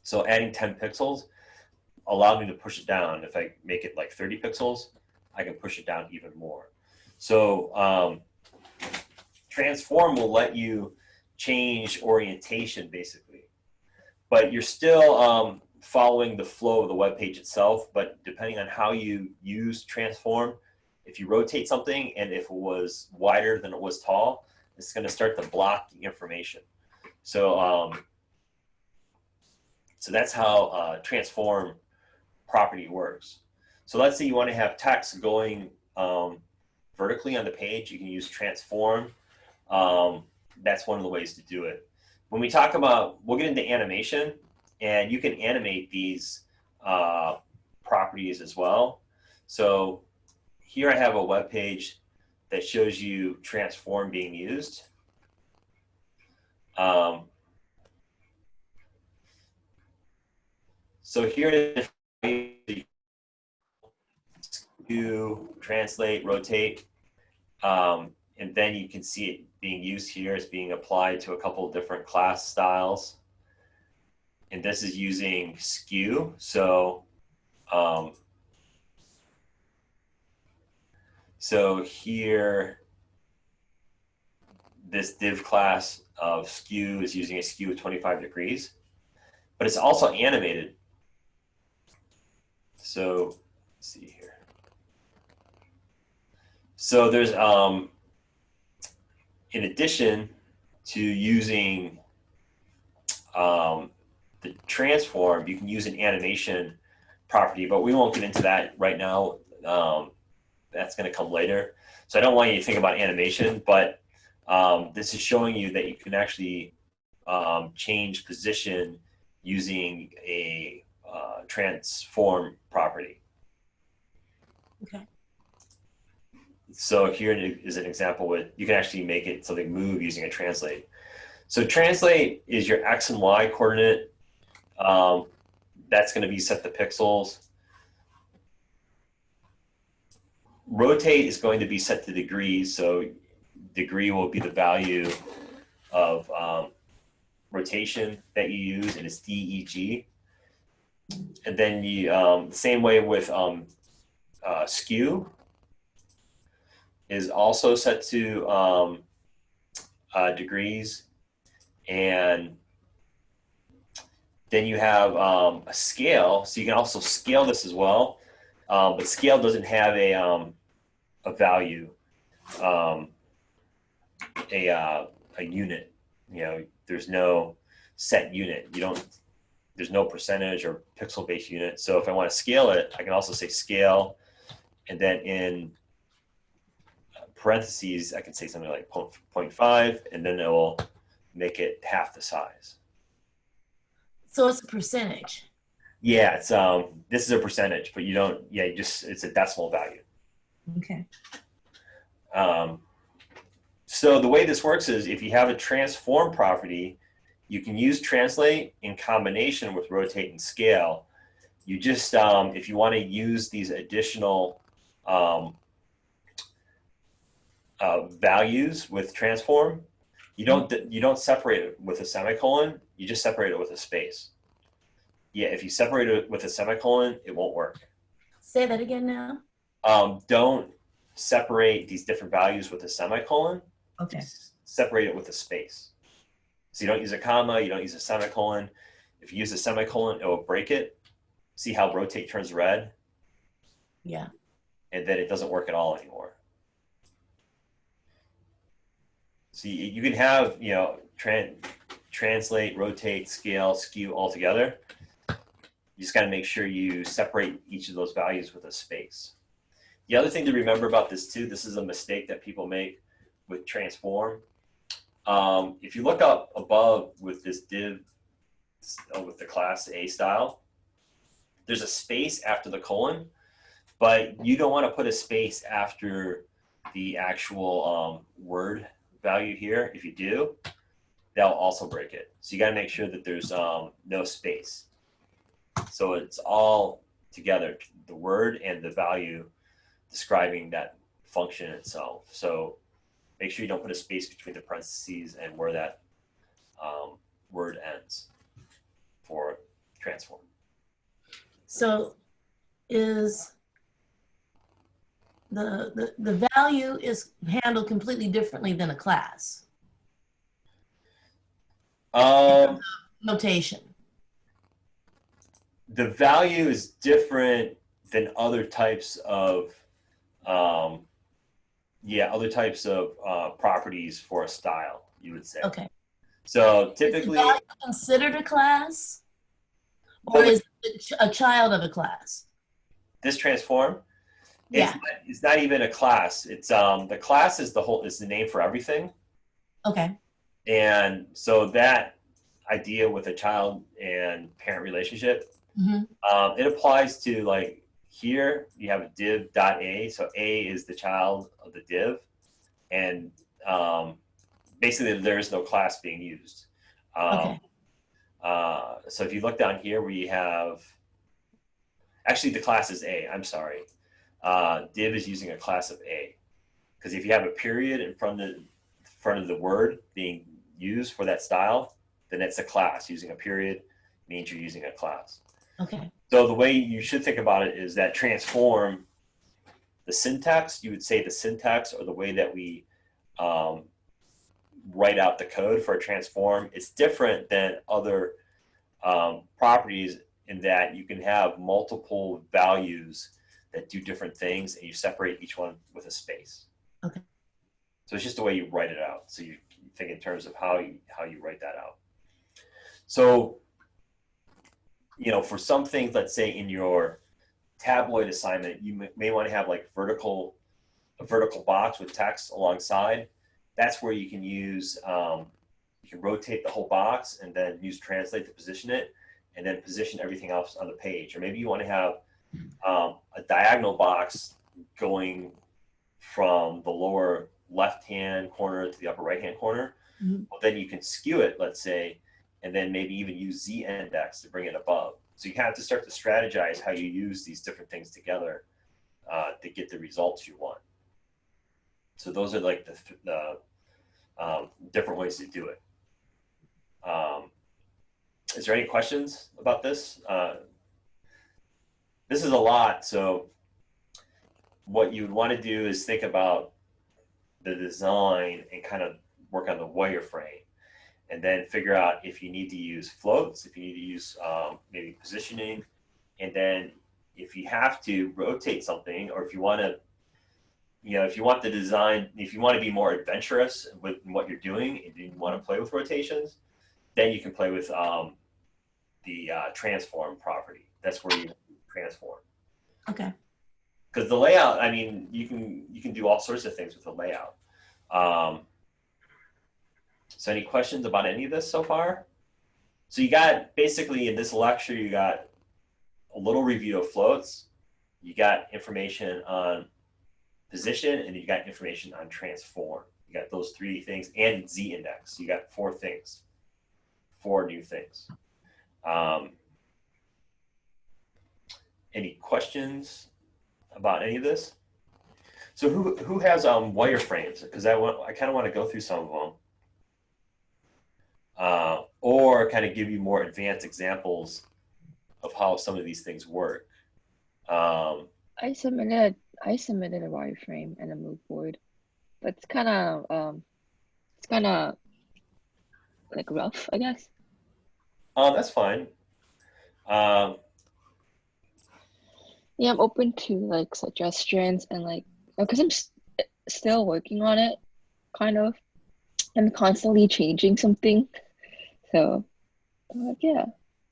A: So adding 10 pixels allowed me to push it down. If I make it like 30 pixels, I can push it down even more. So transform will let you change orientation basically, but you're still following the flow of the web page itself. But depending on how you use transform, if you rotate something and if it was wider than it was tall, it's going to start to block the information. So so that's how transform property works. So let's say you want to have text going vertically on the page. You can use transform. That's one of the ways to do it. When we talk about, we'll get into animation, and you can animate these properties as well. So here I have a web page that shows you transform being used. So here you translate, rotate, and then you can see it being used here. It's being applied to a couple of different class styles. And this is using skew. So so here, this div class of skew is using a skew of 25 degrees, but it's also animated. So let's see here. So there's, in addition to using the transform, you can use an animation property, but we won't get into that right now. That's going to come later. So I don't want you to think about animation, but this is showing you that you can actually change position using a transform property.
B: Okay.
A: So here is an example with, you can actually make it something move using a translate. So translate is your X and Y coordinate. That's going to be set to pixels. Rotate is going to be set to degrees. So degree will be the value of rotation that you use, and it's DEG. And then you, same way with skew is also set to degrees. And then you have a scale, so you can also scale this as well, but scale doesn't have a value, a unit. You know, there's no set unit. There's no percentage or pixel-based unit. So if I want to scale it, I can also say scale, and then in parentheses, I can say something like 0.5, and then it will make it half the size.
B: So it's a percentage.
A: Yeah, it's this is a percentage, but you don't. Yeah, it's a decimal value.
B: Okay.
A: So the way this works is if you have a transform property, you can use translate in combination with rotate and scale. You just if you want to use these additional values with transform, you don't separate it with a semicolon. You just separate it with a space. Yeah, if you separate it with a semicolon, it won't work.
B: Say that again now.
A: Don't separate these different values with a semicolon.
B: Okay.
A: Separate it with a space. So you don't use a comma, you don't use a semicolon. If you use a semicolon, it will break it. See how rotate turns red?
B: Yeah.
A: And then it doesn't work at all anymore. So you can have, you know, translate, rotate, scale, skew all together. You just got to make sure you separate each of those values with a space. The other thing to remember about this too, this is a mistake that people make with transform. If you look up above with this div, with the class A style, there's a space after the colon, but you don't want to put a space after the actual word value here. If you do, that'll also break it. So you got to make sure that there's no space. So it's all together, the word and the value describing that function itself. So make sure you don't put a space between the parentheses and where that word ends for transform.
B: So is the value is handled completely differently than a class? Notation.
A: The value is different than other types of other types of properties for a style, you would say.
B: Okay.
A: So typically,
B: is the value considered a class, or is it a child of a class?
A: This transform,
B: Yeah.
A: it's not even a class. It's the class is the name for everything.
B: Okay.
A: And so that idea with a child and parent relationship, it applies to, like, here you have a div.a. So A is the child of the div. And basically there is no class being used.
B: Okay.
A: So if you look down here where you have, actually the class is A, I'm sorry. Div is using a class of A. Because if you have a period in front of the word being used for that style, then it's a class. Using a period means you're using a class.
B: Okay.
A: So the way you should think about it is that transform, the syntax, you would say the syntax, or the way that we write out the code for a transform, it's different than other properties in that you can have multiple values that do different things, and you separate each one with a space.
B: Okay.
A: So it's just the way you write it out. So you think in terms of how you write that out. So, you know, for some things, let's say in your tabloid assignment, you may want to have like a vertical box with text alongside. That's where you can use, you can rotate the whole box and then use translate to position it, and then position everything else on the page. Or maybe you want to have a diagonal box going from the lower left-hand corner to the upper right-hand corner. Well, then you can skew it, let's say, and then maybe even use z-index to bring it above. So you have to start to strategize how you use these different things together to get the results you want. So those are like the different ways to do it. Is there any questions about this? This is a lot, so what you would want to do is think about the design and kind of work on the wireframe, and then figure out if you need to use floats, if you need to use maybe positioning, and then if you have to rotate something, or if you want to, you know, if you want the design, if you want to be more adventurous with what you're doing and you want to play with rotations, then you can play with the transform property. That's where you transform.
B: Okay.
A: Because the layout, I mean, you can do all sorts of things with the layout. So any questions about any of this so far? So you got, basically in this lecture, you got a little review of floats, you got information on position, and you got information on transform. You got those three things, and z-index. You got four new things. Any questions about any of this? So who has wireframes? Because I kind of want to go through some of them, or kind of give you more advanced examples of how some of these things work. Um,
C: I submitted a wireframe and a mood board, but it's kind of like rough, I guess.
A: that's fine. Um,
C: Yeah, I'm open to like suggestions and like because still working on it, kind of. I'm constantly changing something, so yeah.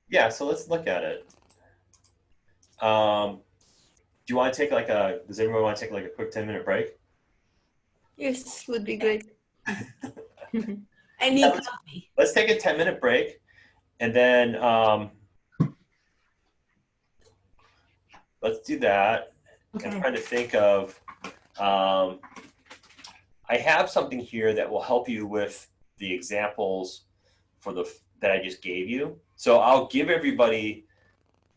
A: yeah, so let's look at it. Do you want to take like a? Does everyone want to take like a quick 10-minute break?
B: Yes, would be great. I
A: Yeah,
B: need coffee.
A: let's take a 10-minute break, and then let's do that.
B: Okay.
A: I'm trying to think of. Um, I have something here that will help you with the examples for that I just gave you. So I'll give everybody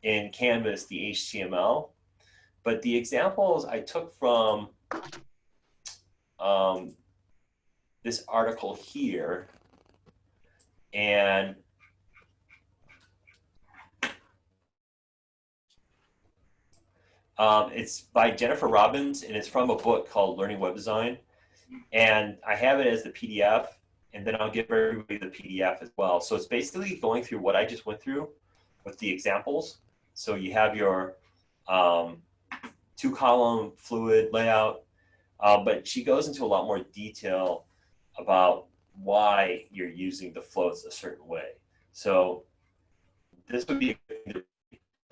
A: in Canvas the HTML, but the examples I took from this article here, and it's by Jennifer Robbins, and it's from a book called Learning Web Design. And I have it as the PDF, and then I'll give everybody the PDF as well. So it's basically going through what I just went through with the examples. So you have your 2-column fluid layout, but she goes into a lot more detail about why you're using the floats a certain way. So this would be a good thing to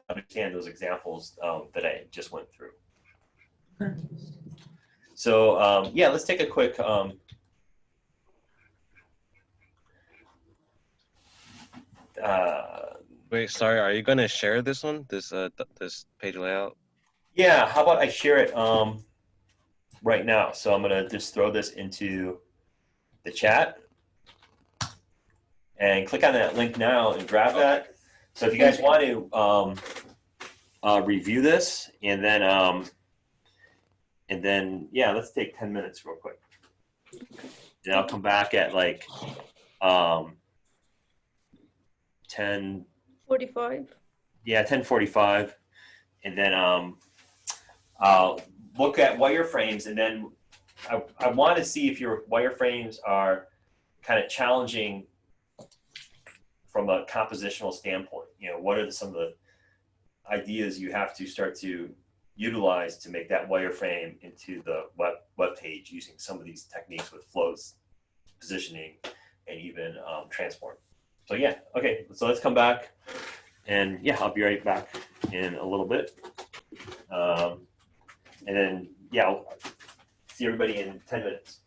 A: understand those examples that I just went through. So yeah, let's take a quick
D: Wait, sorry, are you gonna share this one? This page layout?
A: yeah, how about I share it right now? So I'm gonna just throw this into the chat and click on that link now and grab that. So if you guys want to review this, and then yeah, let's take 10 minutes real quick. And I'll come back at like
B: 45.
A: yeah, 10:45, and then I'll look at wireframes, and then I want to see if your wireframes are kind of challenging from a compositional standpoint. You know, what are some of the ideas you have to start to utilize to make that wireframe into the web page using some of these techniques with flows, positioning, and even transport. So yeah, okay, so let's come back, and yeah, I'll be right back in a little bit. And then yeah, I'll see everybody in 10 minutes.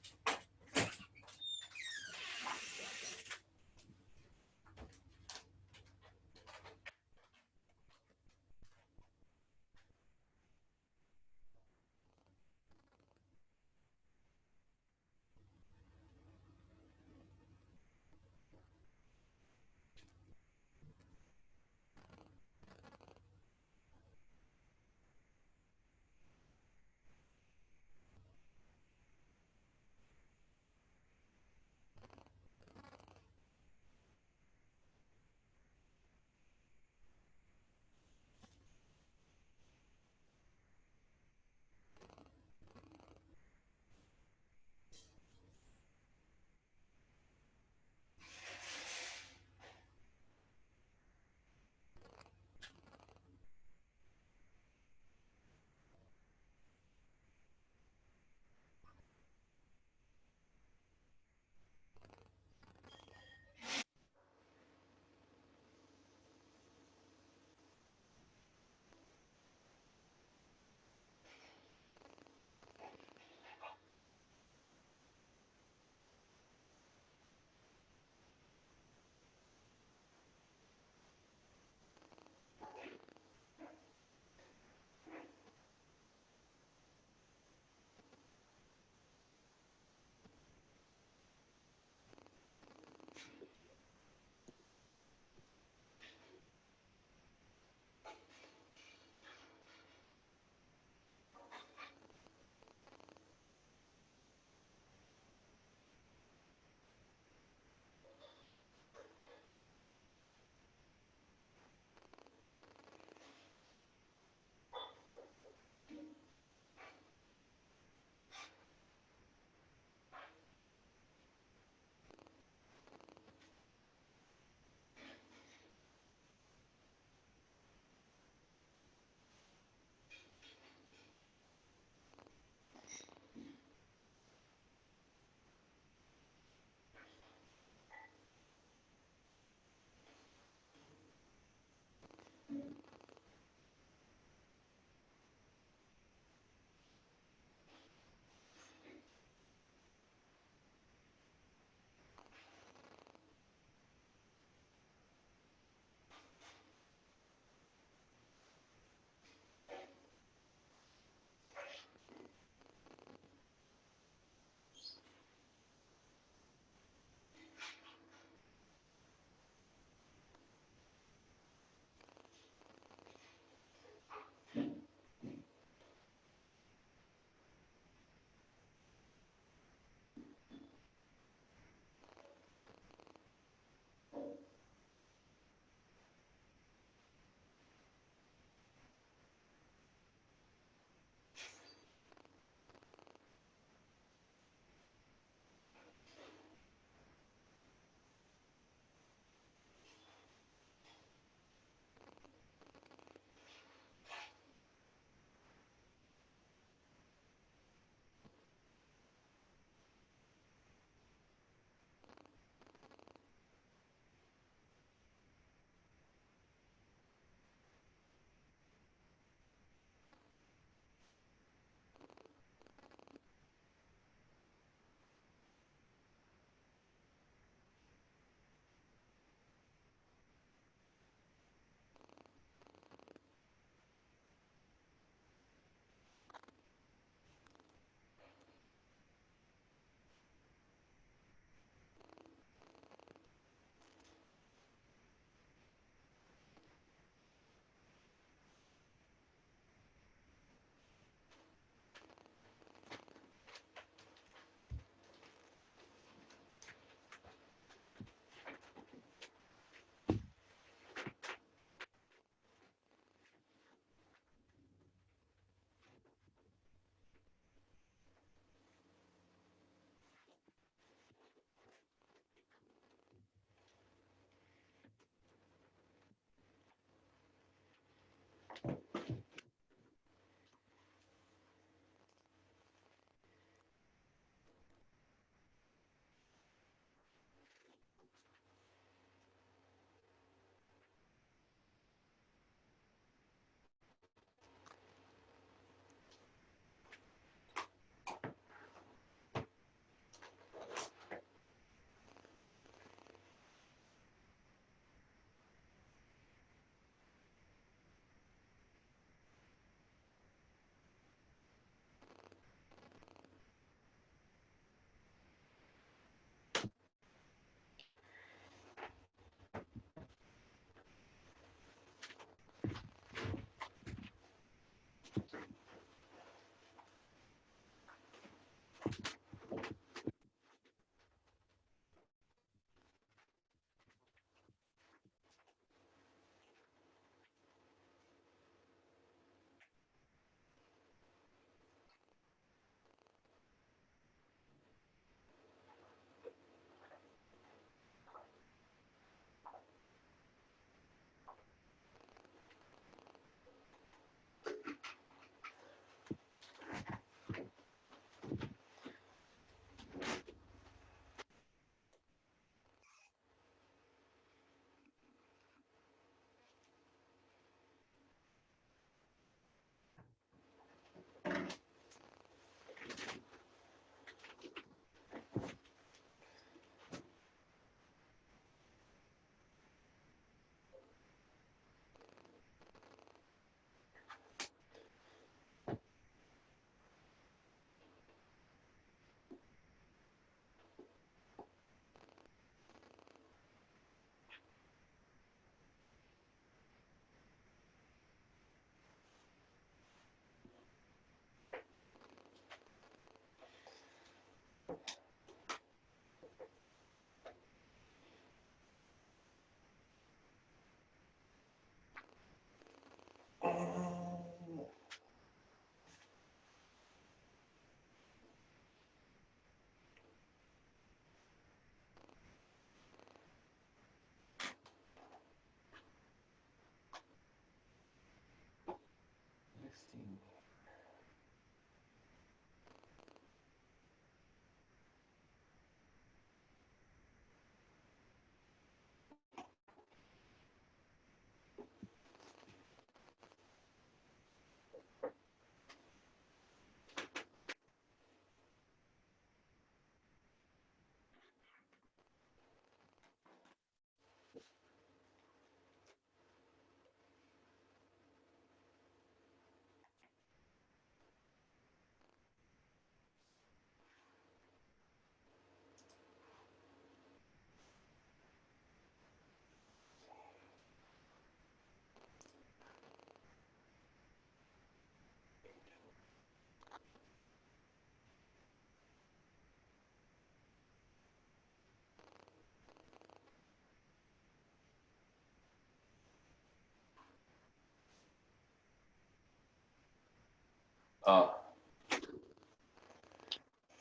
A: Uh,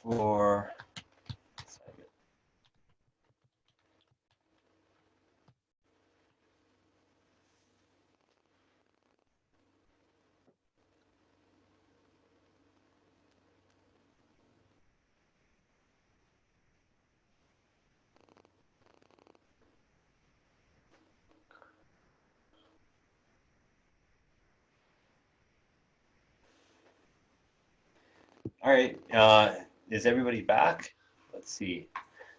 A: for all right, is everybody back? Let's see.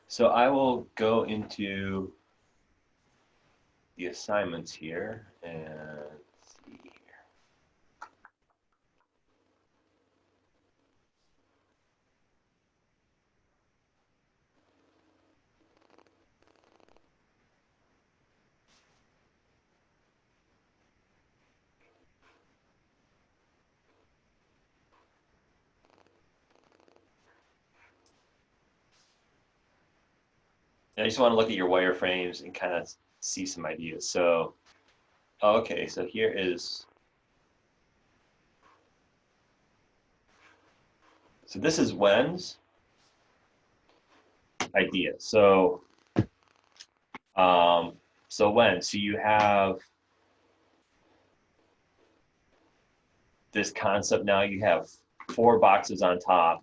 A: So I will go into the assignments here and see here. I just want to look at your wireframes and kind of see some ideas. So, okay, so here is, so this is Wen's idea. So, Wen, so you have this concept now, you have 4 boxes on top.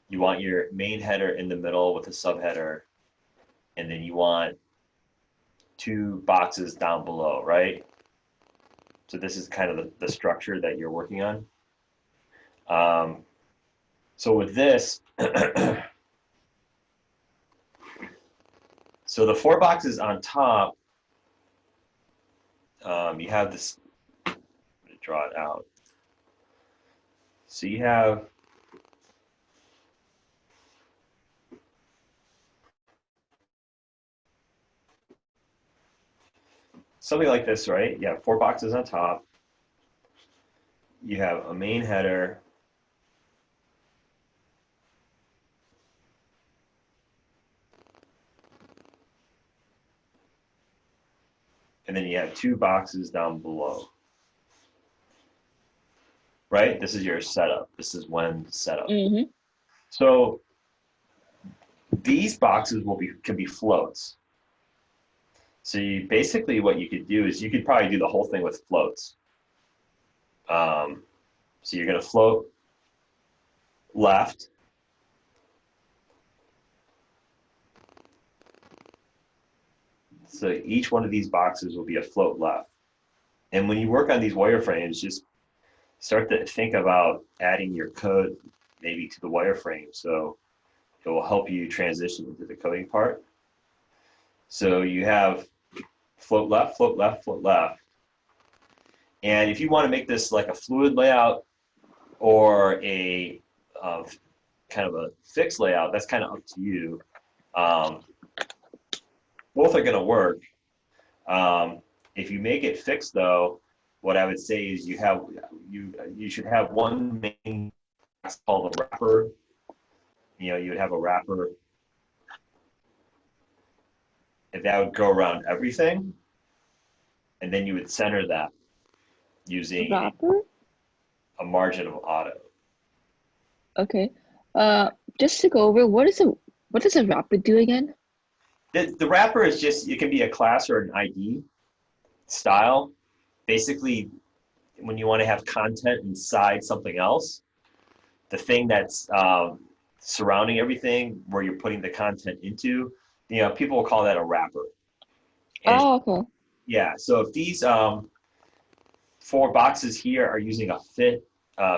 A: You want your main header in the middle with a subheader, and then you want 2 boxes down below, right? So this is kind of the structure that you're working on. So with this, so the 4 boxes on top, you have this, let me draw it out. So you have something like this, right? You have 4 boxes on top. You have a main header. And then you have 2 boxes down below. Right? This is your setup. This is Wen's setup.
C: Mm-hmm.
A: So these boxes can be floats. So you basically what you could do is you could probably do the whole thing with floats. So you're going to float left. So each one of these boxes will be a float left. And when you work on these wireframes, just start to think about adding your code maybe to the wireframe. So it will help you transition into the coding part. So you have float left, float left, float left. And if you want to make this like a fluid layout or a kind of a fixed layout, that's kind of up to you. Both are going to work. If you make it fixed, though, what I would say is you should have one main box called a wrapper, you know, you would have a wrapper, and that would go around everything, and then you would center that using
C: Wrapper?
A: a margin of auto.
C: Okay. Just to go over, what does a wrapper do again?
A: The wrapper is just, it can be a class or an ID style. Basically, when you want to have content inside something else, the thing that's surrounding everything where you're putting the content into, you know, people will call that a wrapper. And
C: Oh, okay.
A: yeah, so if these 4 boxes here are using a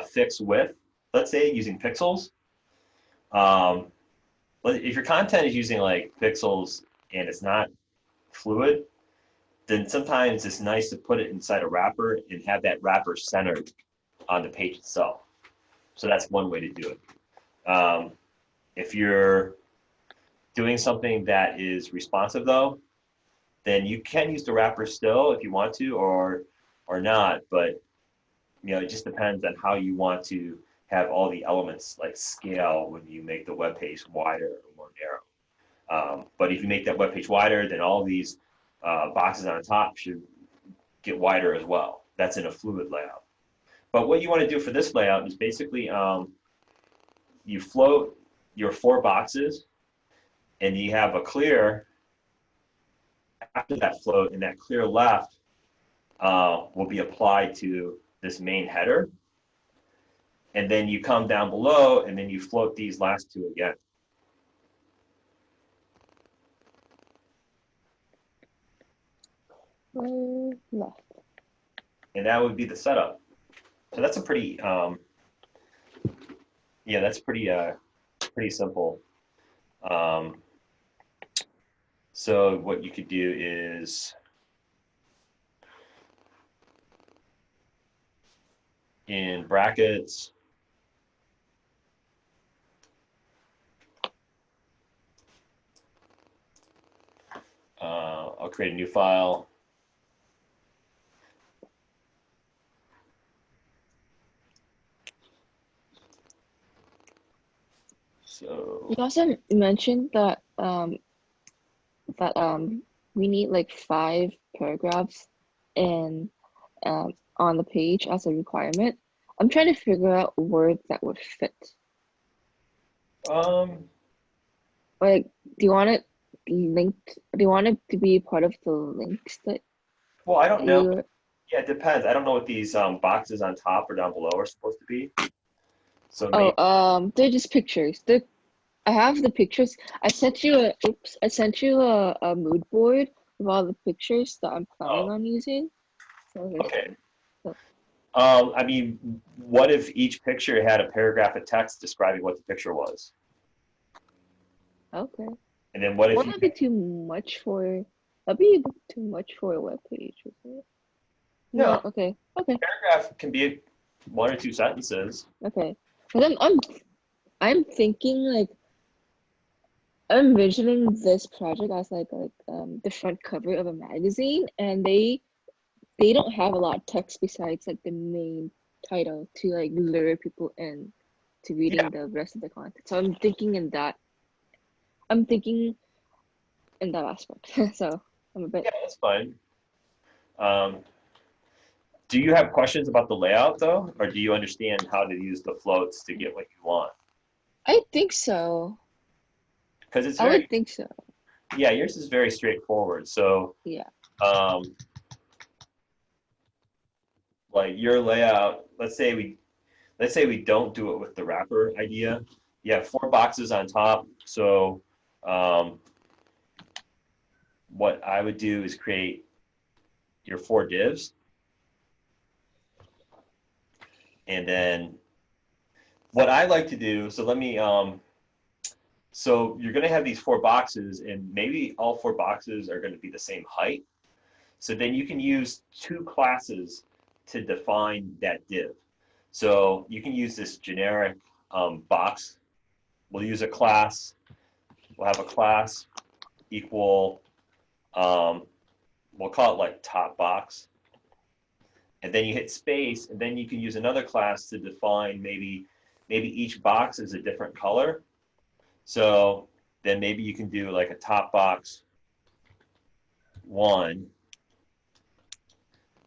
A: fixed width, let's say using pixels, if your content is using like pixels and it's not fluid, then sometimes it's nice to put it inside a wrapper and have that wrapper centered on the page itself. So that's one way to do it. If you're doing something that is responsive though, then you can use the wrapper still if you want to, or not. But you know, it just depends on how you want to have all the elements like scale when you make the web page wider or more narrow. But if you make that web page wider, then all these boxes on top should get wider as well. That's in a fluid layout. But what you want to do for this layout is basically you float your 4 boxes, and you have a clear after that float, and that clear left will be applied to this main header. And then you come down below, and then you float these last 2 again.
C: Left.
A: And that would be the setup. So that's a pretty, yeah, that's pretty simple. So what you could do is in brackets, I'll create a new file. So
C: You also mentioned that we need like 5 paragraphs in on the page as a requirement. I'm trying to figure out words that would fit. Like, do you want it linked? Do you want it to be part of the links that
A: well, I don't know.
C: you?
A: Yeah, it depends. I don't know what these boxes on top or down below are supposed to be. So maybe,
C: They're just pictures. I have the pictures. I sent you a mood board with all the pictures that I'm planning on using. So
A: okay.
C: so-
A: I mean, what if each picture had a paragraph of text describing what the picture was?
C: Okay.
A: And then what if
C: Won't that be too much for? That'd be too much for a web page, isn't it?
A: No.
C: Okay. Okay.
A: paragraph can be 1 or 2 sentences.
C: Okay. Because I'm thinking like I'm envisioning this project as like the front cover of a magazine, and they don't have a lot of text besides like the main title to like lure people in to reading the rest of the content. So I'm thinking in that aspect. So I'm a bit.
A: Yeah, that's fine. Do you have questions about the layout though, or do you understand how to use the floats to get what you want?
C: I think so.
A: Because it's
C: I
A: very,
C: would think so.
A: yeah, yours is very straightforward. So,
C: Yeah.
A: like your layout, let's say we don't do it with the wrapper idea. You have 4 boxes on top. So, what I would do is create your 4 divs. And then what I like to do, so let me, so you're going to have these 4 boxes, and maybe all 4 boxes are going to be the same height. So then you can use 2 classes to define that div. So you can use this generic box. We'll use a class. We'll have a class equal, we'll call it like top box. And then you hit space, and then you can use another class to define maybe each box is a different color. So then maybe you can do like a top box 1,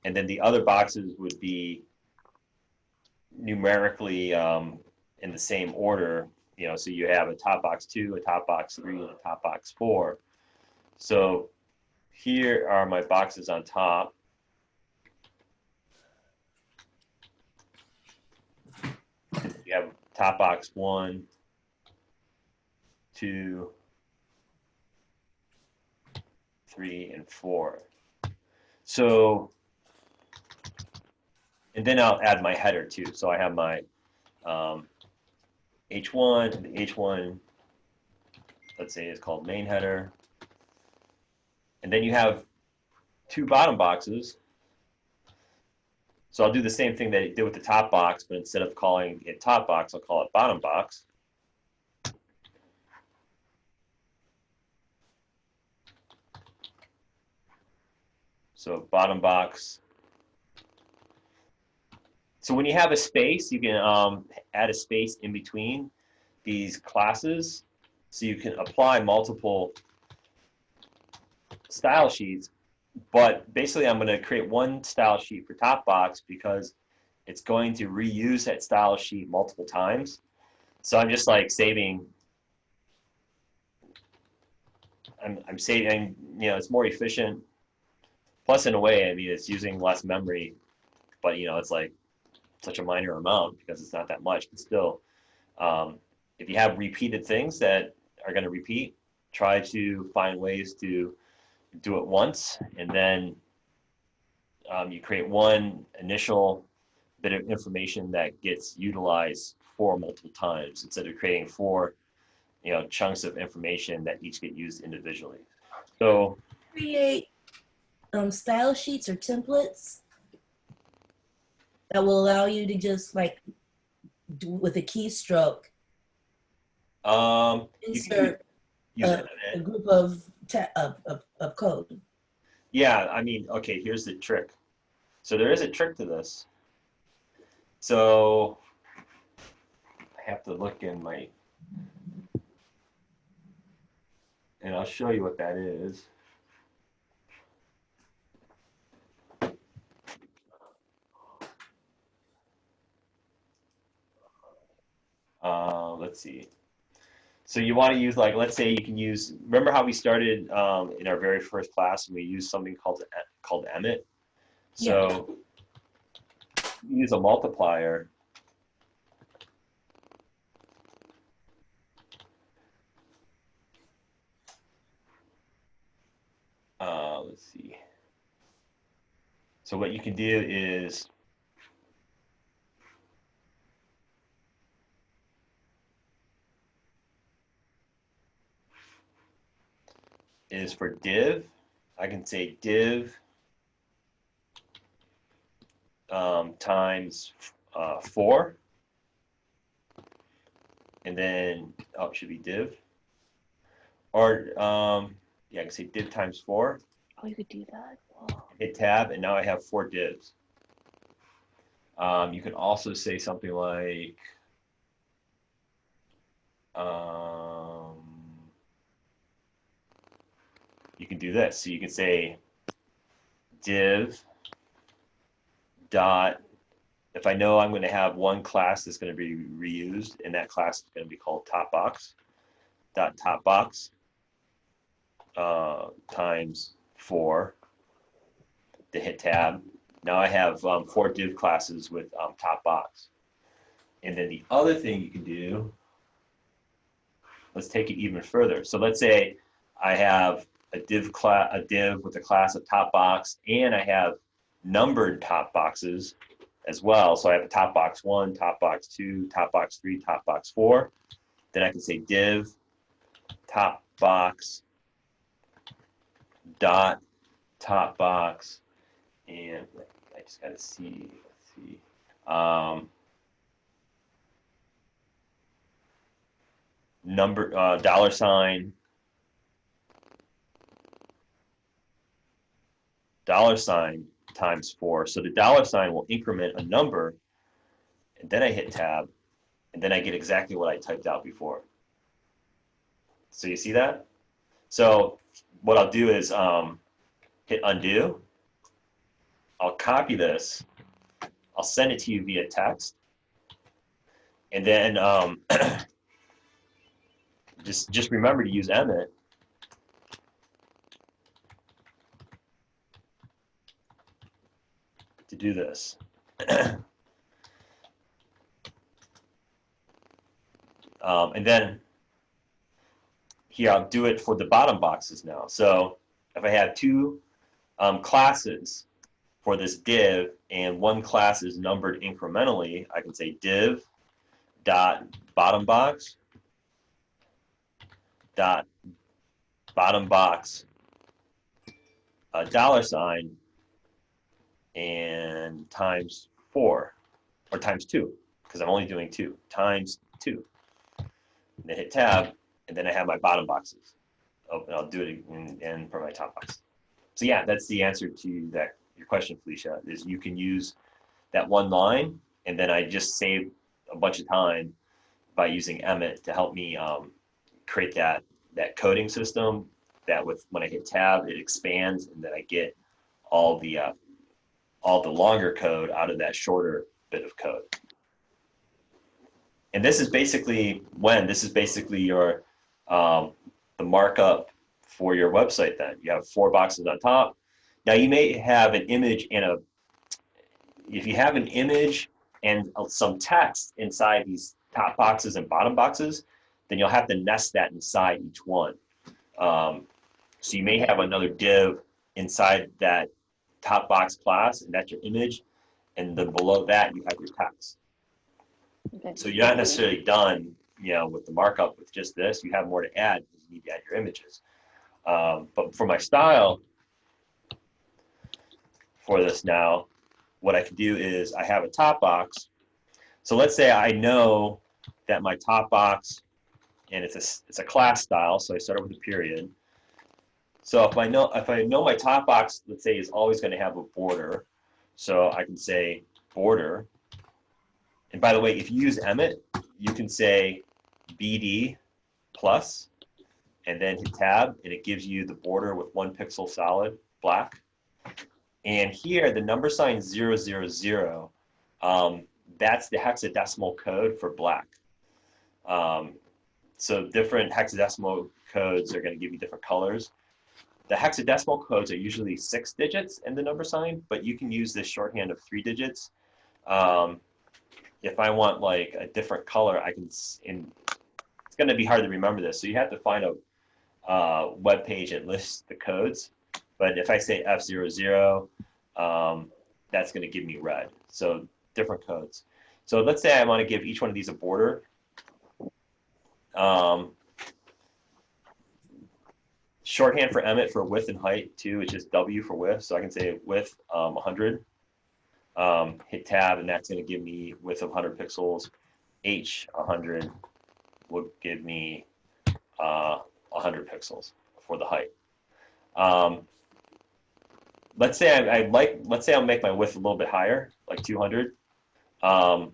A: and then the other boxes would be numerically in the same order. You know, so you have a top box 2, a top box 3, and a top box 4. So here are my boxes on top. You have top box 1, 2, 3, and 4. So, and then I'll add my header too. So I have my H1, the H1, let's say is called main header. And then you have 2 bottom boxes. So I'll do the same thing that I did with the top box, but instead of calling it top box, I'll call it bottom box. So bottom box. So when you have a space, you can add a space in between these classes, so you can apply multiple style sheets. But basically, I'm going to create one style sheet for top box because it's going to reuse that style sheet multiple times. So I'm just like saving. I'm saving. You know, it's more efficient. Plus, in a way, I mean, it's using less memory, but you know, it's like such a minor amount because it's not that much. But still, if you have repeated things that are going to repeat, try to find ways to do it once, and then you create one initial bit of information that gets utilized 4 multiple times instead of creating 4, you know, chunks of information that each get used individually. So
B: Create style sheets or templates that will allow you to just like do with a keystroke insert
A: use
B: a group of code.
A: Yeah, I mean, okay, here's the trick. So there is a trick to this. So I have to look in my, and I'll show you what that is. Let's see. So you want to use, like, let's say you can use, remember how we started in our very first class and we used something called Emmet? So you use a multiplier. Let's see. So what you can do is for div, I can say div times 4, and then, oh, it should be div, or yeah, I can say div times 4.
C: Oh, you could do that. Wow.
A: Hit tab, and now I have 4 divs. You can also say something like you can do this. So you can say div dot, if I know I'm going to have one class that's going to be reused, and that class is going to be called top box, dot top box times 4, to hit tab. Now I have 4 div classes with top box. And then the other thing you can do, let's take it even further. So let's say I have a div with a class of top box, and I have numbered top boxes as well. So I have a top box 1, top box 2, top box 3, top box 4. Then I can say div top box dot top box, and I just gotta see. Let's see. Number $sign times 4. So the $sign will increment a number, and then I hit tab, and then I get exactly what I typed out before. So you see that? So what I'll do is hit undo. I'll copy this. I'll send it to you via text. And then just remember to use Emmett. To do this. And then here, I'll do it for the bottom boxes now. So if I have two classes for this div and one class is numbered incrementally, I can say div dot bottom box dot bottom box $, and times 4 or times 2, because I'm only doing 2 times 2. And then hit tab, and then I have my bottom boxes. Oh, and I'll do it again for my top box. So yeah, that's the answer to that your question, Felicia. Is you can use that one line, and then I just saved a bunch of time by using Emmett to help me create that coding system. That with when I hit tab, it expands, and then I get all the longer code out of that shorter bit of code. And this is basically your the markup for your website. Then you have 4 boxes on top. Now you may have an image and if you have an image and some text inside these top boxes and bottom boxes, then you'll have to nest that inside each one. So you may have another div inside that top box class, and that's your image, and then below that you have your text.
C: Okay.
A: So you're not necessarily done, with the markup with just this. You have more to add because you need to add your images. But for my style for this now, what I can do is I have a top box. So let's say I know that my top box, and it's a class style, so I start with a period. So if I know my top box, let's say, is always going to have a border, so I can say border. And by the way, if you use Emmett, you can say BD plus, and then hit tab, and it gives you the border with 1 pixel solid black. And here, the number sign 000, that's the hexadecimal code for black. So different hexadecimal codes are going to give you different colors. The hexadecimal codes are usually 6 digits in the number sign, but you can use this shorthand of 3 digits. If I want like a different color, it's going to be hard to remember this. So you have to find a web page that lists the codes. But if I say F00, that's going to give me red. So different codes. So let's say I want to give each one of these a border. Shorthand for Emmett for width and height too, it's just W for width. So I can say width 100. Hit tab, and that's going to give me width of 100 pixels. H 100 would give me 100 pixels for the height. Let's say let's say I'll make my width a little bit higher, like 200. And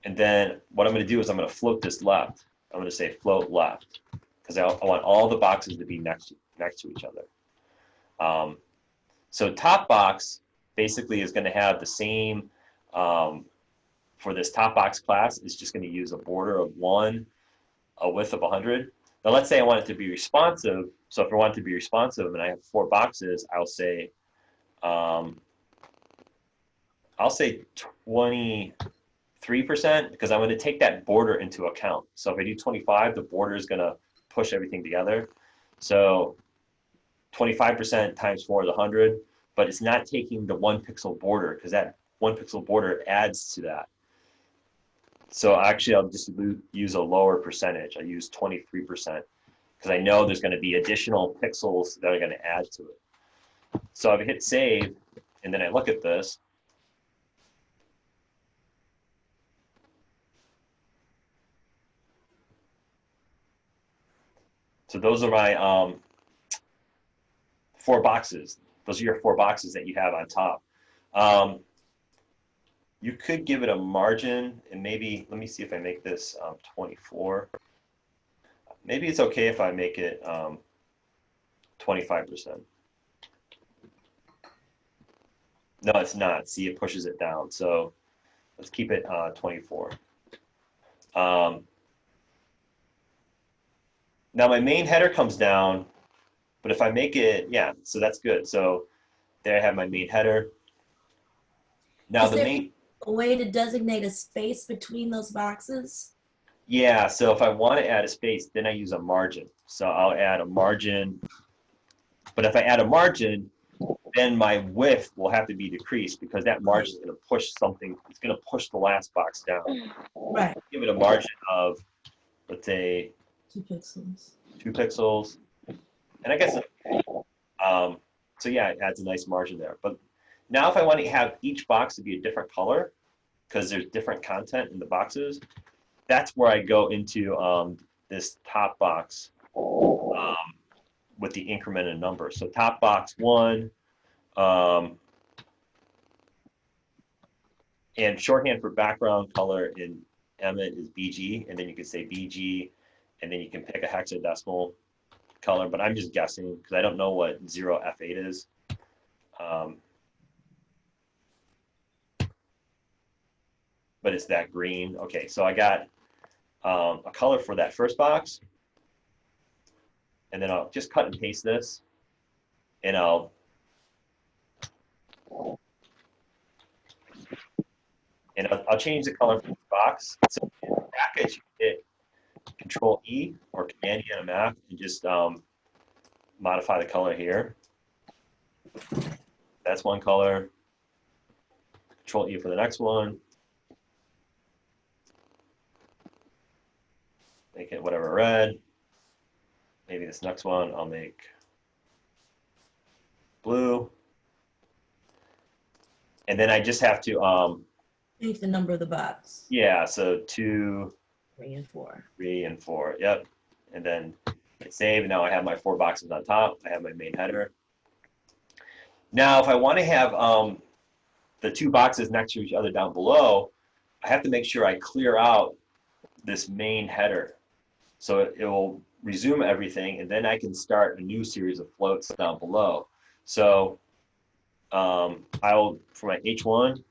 A: then what I'm going to do is I'm going to float this left. I'm going to say float left, because I want all the boxes to be next to each other. So top box basically is going to have the same, for this top box class, it's just going to use a border of 1, a width of 100. Now let's say I want it to be responsive. So if I want it to be responsive and I have 4 boxes, I'll say 23%, because I'm going to take that border into account. So if I do 25, the border is going to push everything together. So 25% times 4 is 100, but it's not taking the 1 pixel border, because that 1 pixel border adds to that. So actually, I'll just use a lower percentage. I use 23%, because I know there's going to be additional pixels that are going to add to it. So if I hit save, and then I look at this, so those are my 4 boxes. Those are your 4 boxes that you have on top. You could give it a margin, and maybe, let me see if I make this 24. maybe it's okay if I make it 25%. No, it's not. See, it pushes it down. So let's keep it 24. Now my main header comes down, but if I make it, yeah, so that's good. So there I have my main header. Now
B: Is
A: the
B: there
A: main,
B: a way to designate a space between those boxes?
A: yeah, so if I want to add a space, then I use a margin. So I'll add a margin, but if I add a margin, then my width will have to be decreased because that margin is going to push something, it's going to push the last box down.
B: Right.
A: Give it a margin of, let's say,
B: 2 pixels.
A: 2 pixels. And I guess, so yeah, it adds a nice margin there. But now if I want to have each box to be a different color, because there's different content in the boxes, that's where I go into this top box with the incremented number. So top box 1, and shorthand for background color in Emmet is BG, and then you can say BG, and then you can pick a hexadecimal color, but I'm just guessing because I don't know what 0F8 is. But it's that green. Okay, so I got a color for that first box, and then I'll just cut and paste this, and I'll change the color for the box. So in the package, you hit Control E or Command E on a Mac and just modify the color here. That's one color. Control E for the next one. Make it whatever red. Maybe this next one I'll make blue. And then I just have to
B: Change the number of the box.
A: yeah, so 2,
B: 3, and 4.
A: 3, and 4. Yep. And then hit save. Now I have my 4 boxes on top. I have my main header. Now, if I want to have the 2 boxes next to each other down below, I have to make sure I clear out this main header. So it will resume everything, and then I can start a new series of floats down below. So I'll, for my H1,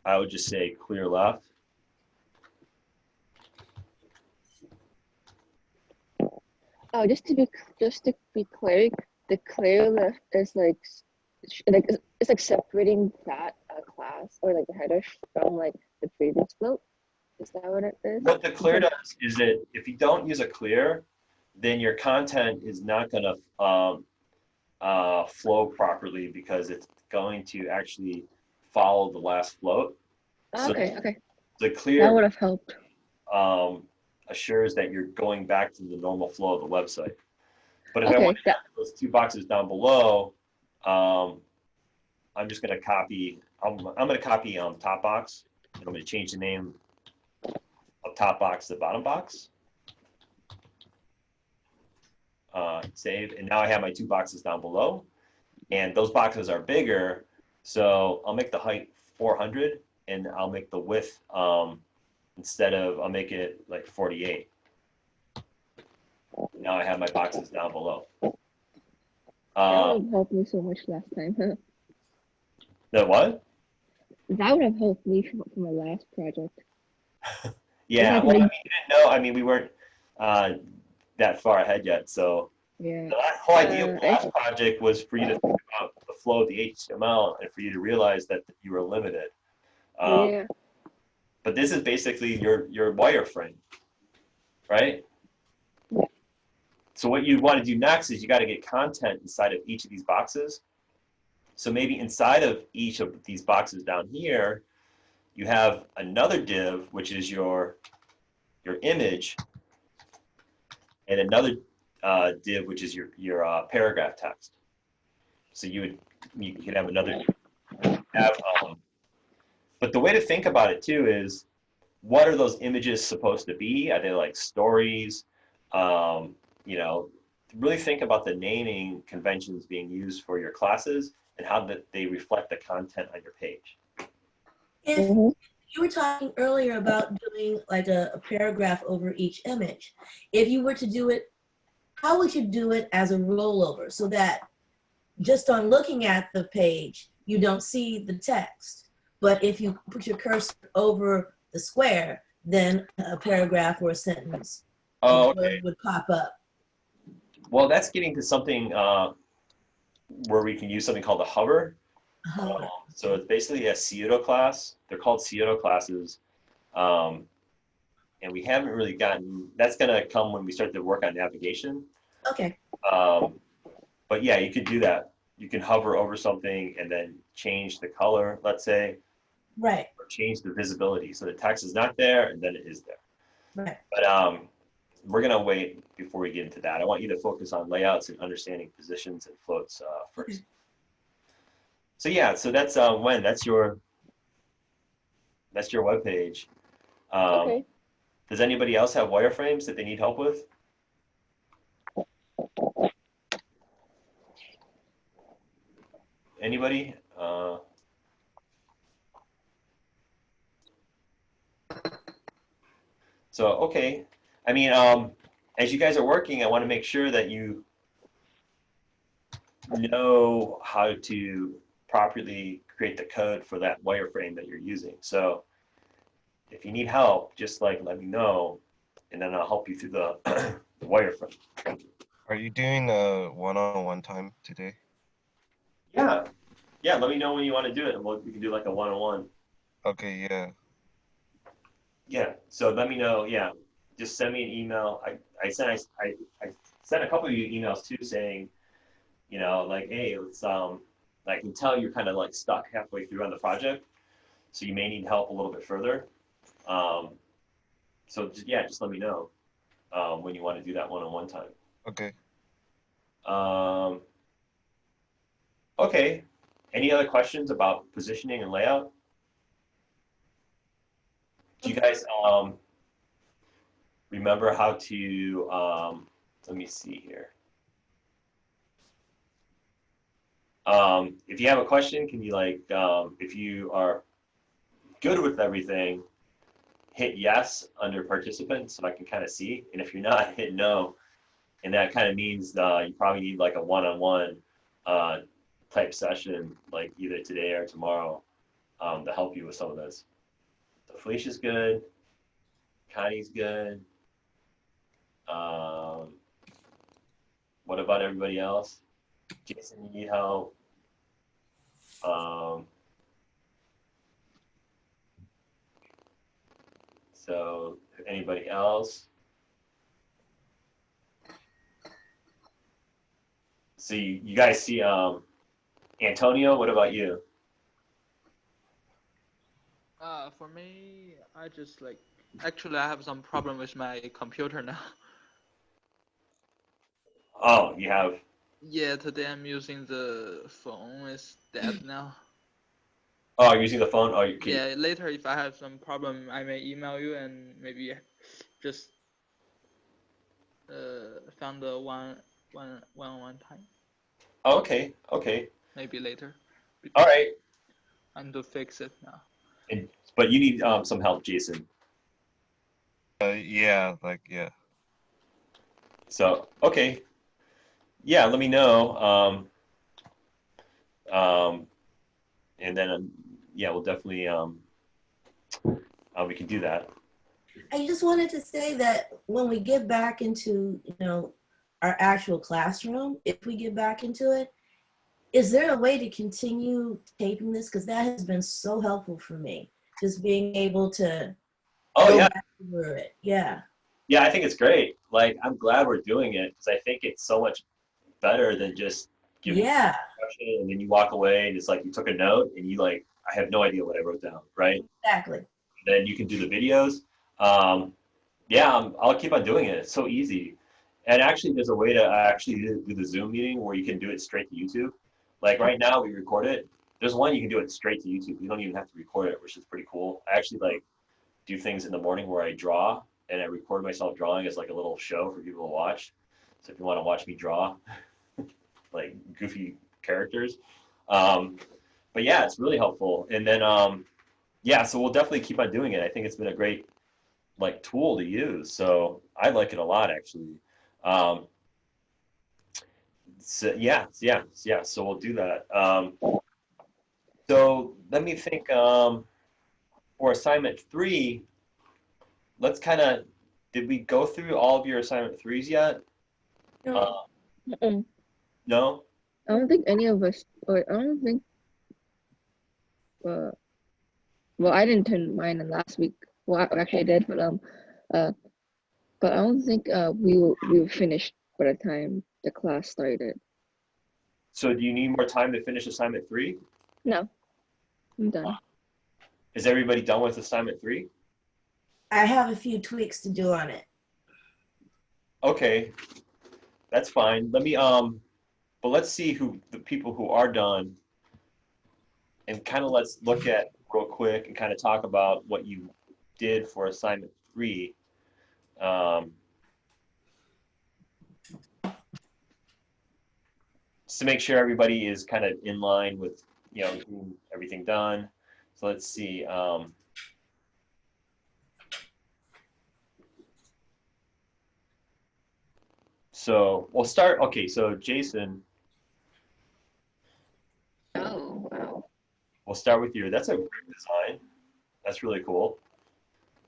A: I would just say clear left.
C: Oh, just to be clear, the clear left is like it's like separating that class or like the header from like the previous float. Is that what it is?
A: What the clear does is that if you don't use a clear, then your content is not going to flow properly because it's going to actually follow the last float.
C: Oh, okay, okay.
A: The
C: That
A: clear
C: would have helped.
A: assures that you're going back to the normal flow of the website. But if I
C: Okay,
A: want to have those 2 boxes down below, I'm just going to copy. I'm going to copy top box. And I'm going to change the name of top box to bottom box. Save, and now I have my 2 boxes down below, and those boxes are bigger. So I'll make the height 400, and I'll make the width I'll make it like 48. Now I have my boxes down below.
C: That would have helped me so much last time.
A: The what?
C: That would have helped me for my last project.
A: Yeah, well, I mean, you didn't know. I mean, we weren't that far ahead yet. So
C: Yeah.
A: the whole idea of the last project was for you to think about the flow of the HTML and for you to realize that you were limited.
C: Yeah.
A: But this is basically your wireframe, right?
C: Yeah.
A: So what you want to do next is you got to get content inside of each of these boxes. So maybe inside of each of these boxes down here, you have another div, which is your image, and another div, which is your paragraph text. So you could have another but the way to think about it too is, what are those images supposed to be? Are they like stories? You know, really think about the naming conventions being used for your classes and how that they reflect the content on your page.
B: If You were talking earlier about doing like a paragraph over each image. If you were to do it, how would you do it as a rollover so that just on looking at the page, you don't see the text? But if you put your cursor over the square, then a paragraph or a sentence
A: Oh, okay.
B: would pop up.
A: Well, that's getting to something where we can use something called a hover. So it's basically a pseudo class. They're called pseudo classes. Um, and we haven't really gotten, that's going to come when we start to work on navigation.
B: Okay.
A: But yeah, you could do that. You can hover over something and then change the color, let's say,
B: Right.
A: or change the visibility. So the text is not there and then it is there.
B: Right.
A: But we're going to wait before we get into that. I want you to focus on layouts and understanding positions and floats first.
B: Okay.
A: So yeah, so that's when that's your web page.
C: Okay.
A: Does anybody else have wireframes that they need help with? Anybody? So okay, I mean, as you guys are working, I want to make sure that you know how to properly create the code for that wireframe that you're using. So if you need help, just like let me know, and then I'll help you through the, the wireframe.
D: Are you doing a one-on-one time today?
A: Yeah, yeah. Let me know when you want to do it, and we can do like a one-on-one.
D: Okay, yeah.
A: Yeah. So let me know. Yeah, just send me an email. I sent a couple of you emails too, saying, you know, like, hey, let's I can tell you're kind of like stuck halfway through on the project, so you may need help a little bit further. So just let me know when you want to do that one-on-one time.
D: Okay.
A: Okay. Any other questions about positioning and layout? Do you guys remember how to, let me see here. If you have a question, can you like, if you are good with everything, hit yes under participant so I can kind of see. And if you're not, hit no. And that kind of means you probably need like a one-on-one type session, like either today or tomorrow, to help you with some of this. So Felicia's good. Connie's good. What about everybody else? Jason, you need help? So anybody else? So you guys see Antonio, what about you?
E: For me, I just like actually I have some problem with my computer now.
A: Oh, you have.
E: Yeah, today I'm using the phone. It's dead now.
A: Oh, you're using the phone? Oh, you can.
E: Yeah, later if I have some problem, I may email you and maybe just found the one time.
A: Oh, okay, okay.
E: Maybe later.
A: All right.
E: I'm to fix it now.
A: But you need some help, Jason.
D: Yeah, like, yeah.
A: So, okay. Yeah, let me know. And then, yeah, we'll definitely, we can do that.
B: I just wanted to say that when we get back into, you know, our actual classroom, if we get back into it, is there a way to continue taping this? Because that has been so helpful for me, just being able to
A: Oh,
B: go
A: yeah.
B: back over it. Yeah.
A: Yeah, I think it's great. Like, I'm glad we're doing it because I think it's so much better than just giving
B: Yeah.
A: instruction and then you walk away and it's like you took a note and you like, I have no idea what I wrote down, right?
B: Exactly.
A: Then you can do the videos. Yeah, I'll keep on doing it. It's so easy. And actually, there's a way to actually do the Zoom meeting where you can do it straight to YouTube. Like right now, we record it. There's one you can do it straight to YouTube. You don't even have to record it, which is pretty cool. I actually like do things in the morning where I draw and I record myself drawing as like a little show for people to watch. So if you want to watch me draw, like goofy characters. But yeah, it's really helpful. And then yeah, so we'll definitely keep on doing it. I think it's been a great like tool to use. So I like it a lot actually. Um, so yeah. So we'll do that. So let me think. For assignment three, let's kind of. Did we go through all of your assignment threes yet? Uh,
C: Mm-mm.
A: no.
C: I don't think any of us, or I don't think, uh, well, I didn't turn mine in last week. Well, actually I did, uh, but I don't think we were finished by the time the class started.
A: So do you need more time to finish assignment three?
C: No, I'm done.
A: Is everybody done with assignment three?
B: I have a few tweaks to do on it.
A: Okay, that's fine. Let me but let's see who the people who are done, and kind of let's look at real quick and kind of talk about what you did for assignment three. Um, just to make sure everybody is kind of in line with, getting everything done. So let's see. So we'll start. Okay, so Jason,
C: Oh, wow.
A: we'll start with you. That's a great design. That's really cool.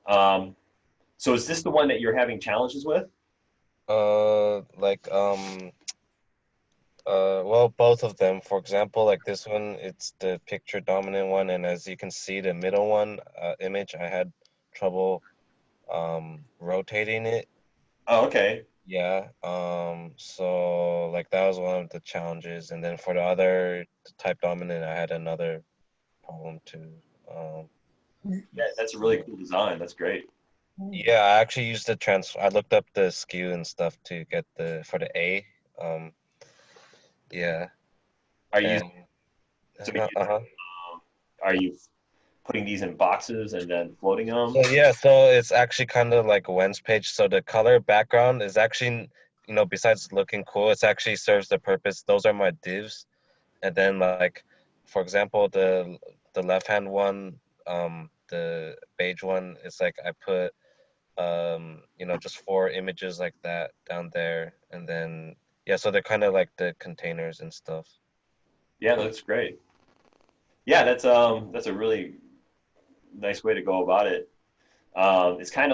A: So is this the one that you're having challenges with?
D: Like well, both of them. For example, like this one, it's the picture dominant one, and as you can see, the middle one, image, I had trouble rotating it.
A: Oh, okay.
D: Yeah. So like that was one of the challenges, and then for the other the type dominant, I had another problem too. Um,
A: Yeah, that's a really cool design. That's great.
D: yeah, I actually used the trans. I looked up the skew and stuff to get the for the A. Um, yeah,
A: Are you
D: and
A: so are you putting these in boxes and then floating them?
D: so yeah, so it's actually kind of like a Wen's page. So the color background is actually, besides looking cool, it's actually serves the purpose. Those are my divs, and then like, for example, the left hand one, the beige one, it's like I put just four images like that down there, and then yeah, so they're kind of like the containers and stuff.
A: Yeah, that's great. Yeah, that's a really nice way to go about it. It's kind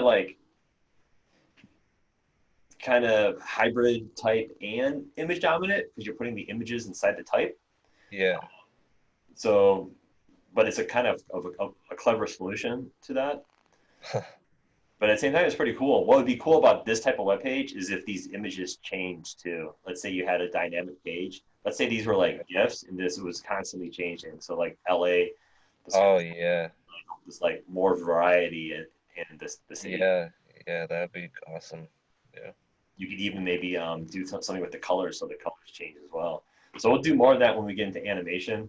A: of hybrid type and image dominant because you're putting the images inside the type.
D: Yeah.
A: So, but it's a kind of a clever solution to that. But at the same time, it's pretty cool. What would be cool about this type of web page is if these images change too. Let's say you had a dynamic page. Let's say these were like GIFs, and this was constantly changing. So like LA,
D: Oh yeah.
A: there's like more variety in the city.
D: Yeah. Yeah, that'd be awesome. Yeah.
A: You could even maybe do something with the colors so the colors change as well. So we'll do more of that when we get into animation.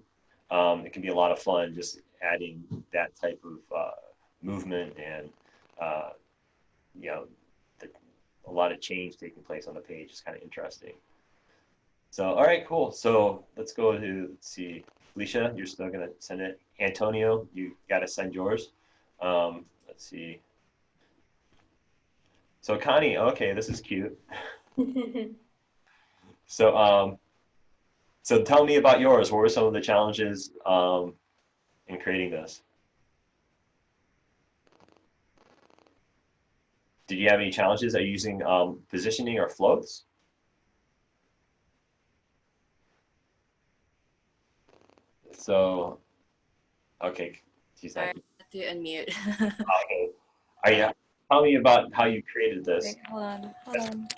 A: It can be a lot of fun just adding that type of movement and uh, you know the, a lot of change taking place on the page is kind of interesting. So all right, cool. So let's go to let's see. Felicia, you're still gonna send it. Antonio, you got to send yours. Let's see. So Connie, okay, this is cute. So so tell me about yours. What were some of the challenges in creating this? Did you have any challenges? Are you using positioning or floats? So, okay, she's
F: Sorry,
A: not.
F: I have to unmute.
A: Okay, are you? Tell me about how you created this.
F: Wait, hold on, hold on.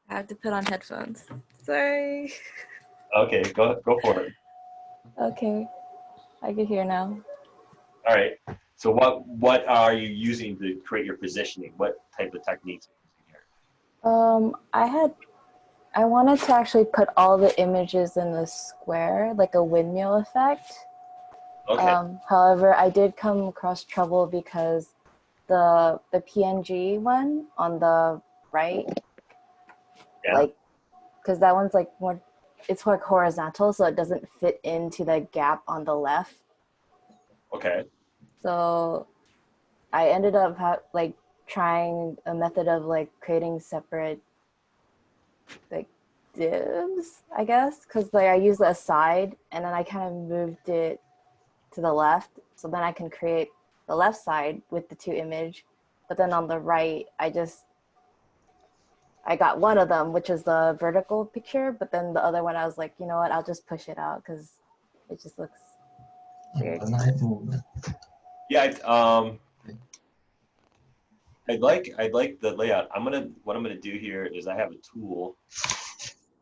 F: I have to put on headphones. Sorry.
A: Okay, go for it.
F: Okay, I can hear now.
A: All right. So what are you using to create your positioning? What type of techniques are you using here?
F: I wanted to actually put all the images in the square, like a windmill effect.
A: Okay.
F: However, I did come across trouble because the PNG one on the right,
A: Yeah.
F: like, because that one's like more, it's like horizontal, so it doesn't fit into the gap on the left.
A: Okay.
F: So I ended up like trying a method of like creating separate like divs, I guess, because like I used a side and then I kind of moved it to the left, so then I can create the left side with the two image, but then on the right I got one of them, which is the vertical picture, but then the other one I was like, you know what, I'll just push it out because it just looks weird.
A: Yeah, I'd like the layout. What I'm gonna do here is I have a tool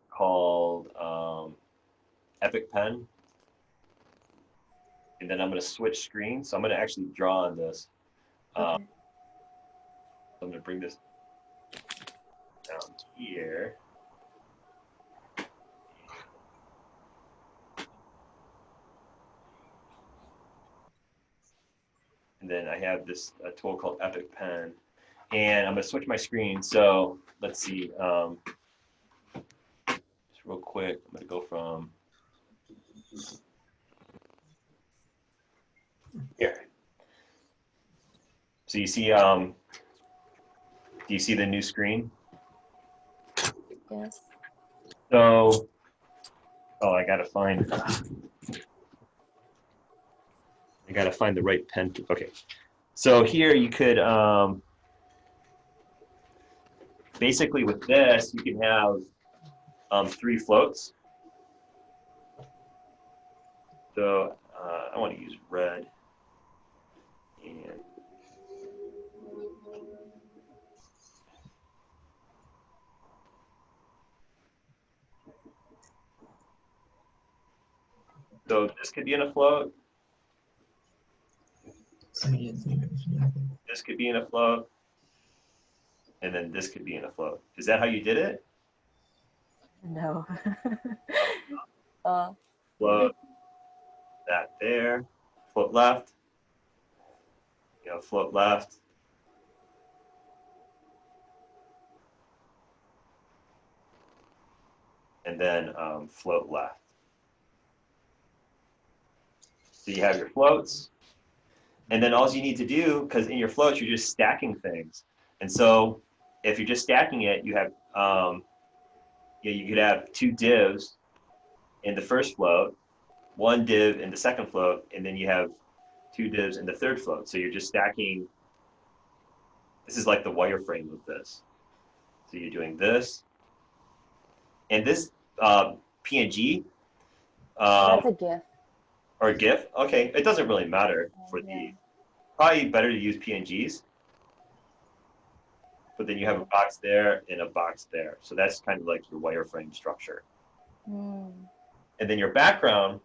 A: called Epic Pen, and then I'm gonna switch screens. So I'm gonna actually draw on this.
F: Okay.
A: So I'm gonna bring this down here. And then I have this tool called Epic Pen. And I'm gonna switch my screen. So let's see, just real quick, I'm gonna go from here. So you see, do you see the new screen?
F: Yes.
A: So, oh, I gotta find the right pen. Okay, so here you could, basically with this, you can have 3 floats. So I want to use red. And so this could be in a float. This could be in a float. And then this could be in a float. Is that how you did it?
F: No.
A: Float, that there, float left, float left. And then float left. So you have your floats. And then all you need to do, because in your floats, you're just stacking things. And so if you're just stacking it, you have, you could have 2 divs in the first float, 1 div in the second float, and then you have 2 divs in the third float. So you're just stacking. This is like the wireframe of this. So you're doing this. And this PNG.
F: That's a GIF.
A: Or GIF. Okay, it doesn't really matter for the. Probably better to use PNGs. But then you have a box there and a box there. So that's kind of like your wireframe structure.
F: Mm.
A: And then your background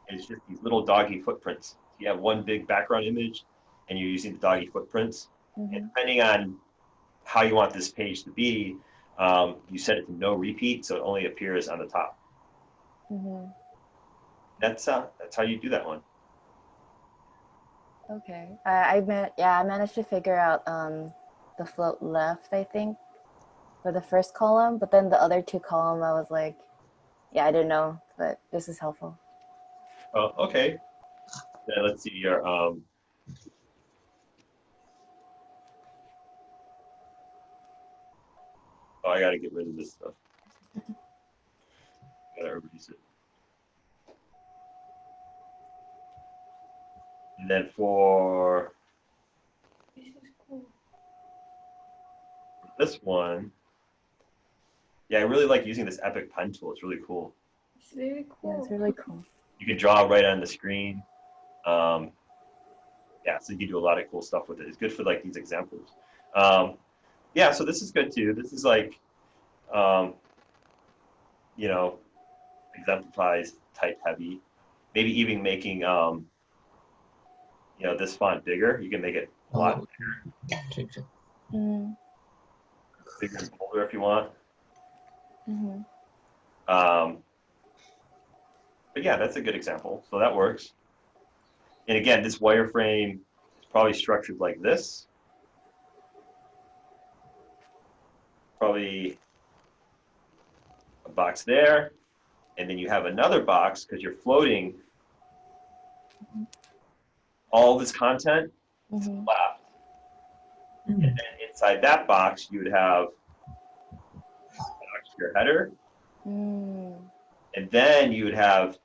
A: is just these little doggy footprints. So you have one big background image and you're using the doggy footprints.
F: Mm-hmm.
A: And depending on how you want this page to be, you set it to no repeat, so it only appears on the top.
F: Mm-hmm.
A: That's how you do that one.
F: Okay. I managed to figure out the float left, I think, for the first column, but then the other 2 column I was like, yeah, I didn't know, but this is helpful.
A: Oh, okay. Then let's see your oh, I gotta get rid of this stuff. Gotta erase it. And then for this one, yeah, I really like using this Epic Pen tool. It's really cool.
B: It's very cool.
F: Yeah, it's really cool.
A: You can draw right on the screen. Yeah, so you can do a lot of cool stuff with it. It's good for like these examples. Yeah, so this is good too. This is like, exemplifies type heavy. Maybe even making, this font bigger. You can make it a lot bigger.
F: Mm.
A: Bigger and bolder if you want.
F: Mm-hmm.
A: But yeah, that's a good example. So that works. And again, this wireframe is probably structured like this. Probably a box there. And then you have another box because you're floating all this content to the
F: Mhm.
A: left. And then inside that box, you would have your header,
F: Mm.
A: and then you would have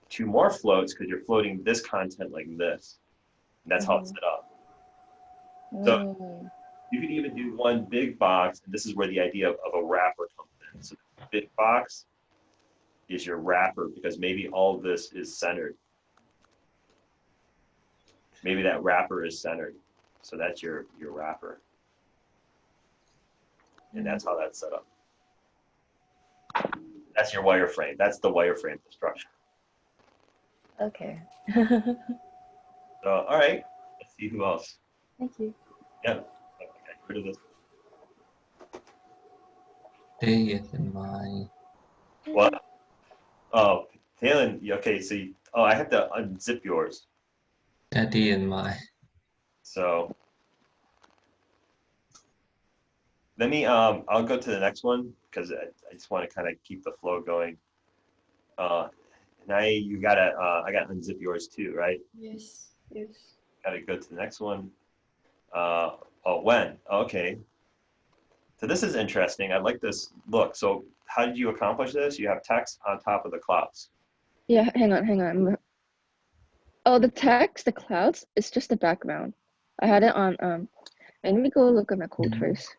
A: two more floats because you're floating this content like this. And that's how it's set up. So
F: Mm.
A: you could even do one big box, and this is where the idea of a wrapper comes in. So the big box is your wrapper because maybe all of this is centered. Maybe that wrapper is centered. So that's your wrapper. And that's how that's set up. That's your wireframe. That's the wireframe structure.
F: Okay.
A: So, all right, let's see who else.
F: Thank you.
A: Yeah, okay, rid of this.
G: DMA.
A: What? Oh, Helen, okay, so I have to unzip yours.
G: DMA.
A: So let me, I'll go to the next one because I just want to kind of keep the flow going. And I got to unzip yours too, right?
H: Yes. Yes.
A: Got to go to the next one. When? Okay. So this is interesting. I like this look. So how did you accomplish this? You have text on top of the clouds.
C: Yeah, hang on. Oh, the text, the clouds, it's just the background. I had it on, let me go look at my code first.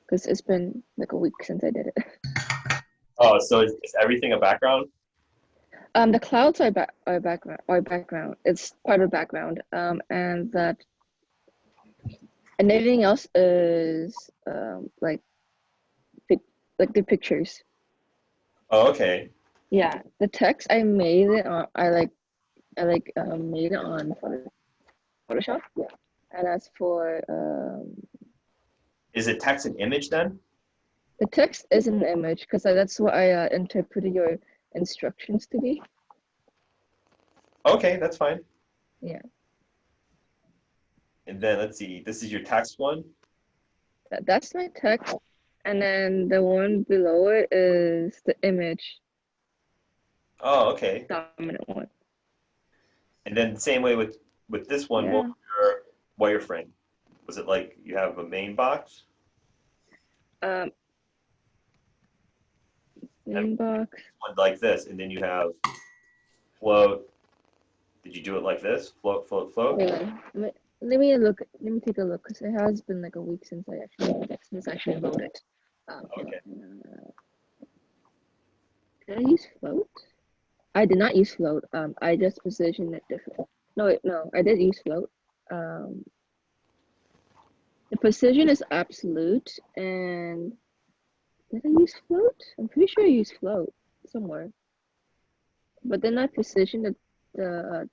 C: Because it's been like a week since I did it.
A: Oh, so is everything a background?
C: The clouds are background. It's part of the background. And everything else is like the pictures.
A: Oh, okay.
C: Yeah, the text I made it on. I made it on Photoshop. Yeah, and as for
A: Is it text and image then?
C: the text is an image because that's what I interpreted your instructions to be.
A: Okay, that's fine.
C: Yeah.
A: And then let's see, this is your text one.
C: That's my text, and then the one below it is the image.
A: Oh, okay.
C: Dominant one.
A: And then same way with this one,
C: Yeah.
A: what was your wireframe? Was it like you have a main box?
C: Inbox.
A: One like this, and then you have float. Did you do it like this? Float, float, float?
C: Yeah. Let me look. Let me take a look because it has been like a week since I actually wrote it.
A: Okay.
C: Did I use float? I did not use float. I just positioned it different. No, I did use float. The precision is absolute, and did I use float? I'm pretty sure I used float somewhere. But then I positioned the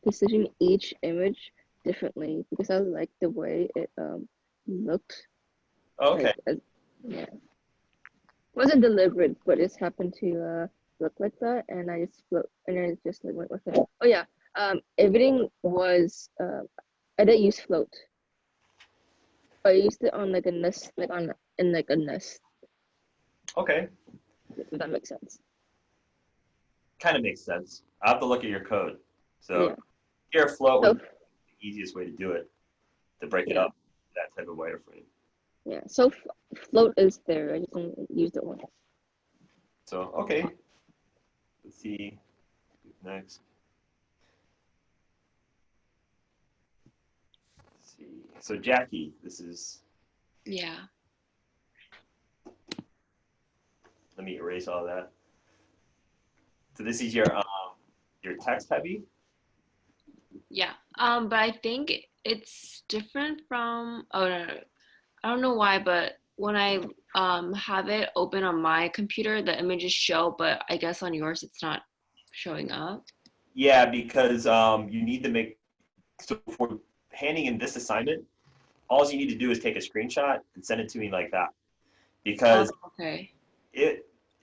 C: position each image differently because I like the way it looked.
A: Okay.
C: Like, yeah. Wasn't deliberate, but it's happened to look like that, and I just like went with it. Oh yeah, everything was I didn't use float. I used it on like a nest, in a nest.
A: Okay.
C: If that makes sense.
A: Kind of makes sense. I'll have to look at your code. So
C: Yeah.
A: here, float
C: So
A: would be the easiest way to do it, to break it
C: Yeah.
A: up, that type of wireframe.
C: yeah, so float is there. I just don't use it once.
A: So, okay. Let's see. Next. Let's see. So Jackie, this is,
H: Yeah.
A: let me erase all that. So this is your text heavy?
H: Yeah. But I think it's different from, oh, no, I don't know why, but when I have it open on my computer, the images show, but I guess on yours it's not showing up.
A: Yeah, because you need to make, so for handing in this assignment, all you need to do is take a screenshot and send it to me like that. Because
H: Okay.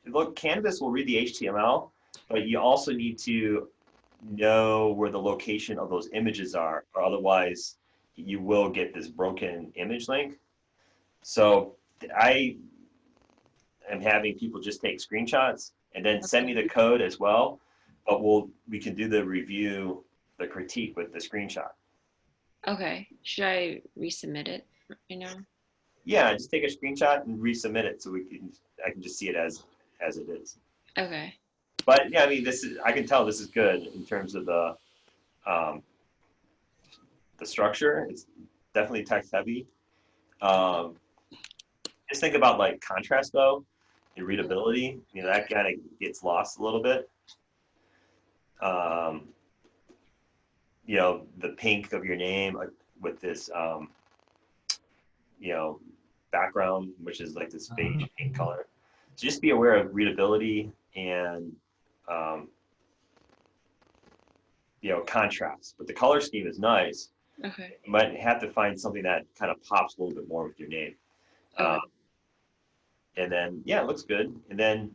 A: look, Canvas will read the HTML, but you also need to know where the location of those images are, or otherwise you will get this broken image link. So I am having people just take screenshots and then send me the code as well, but we can do the review the critique with the screenshot.
H: Okay. Should I resubmit it right now?
A: Yeah, just take a screenshot and resubmit it so I can just see it as it is.
H: Okay.
A: But yeah, I mean, I can tell this is good in terms of the structure. It's definitely text heavy. Just think about like contrast though, and readability. You know, that kind of gets lost a little bit. You know, the pink of your name with this, you know, background, which is like this beige pink color. So just be aware of readability and, you know, contrast. But the color scheme is nice.
H: Okay.
A: You might have to find something that kind of pops a little bit more with your name.
H: Okay.
A: And then, yeah, it looks good. And then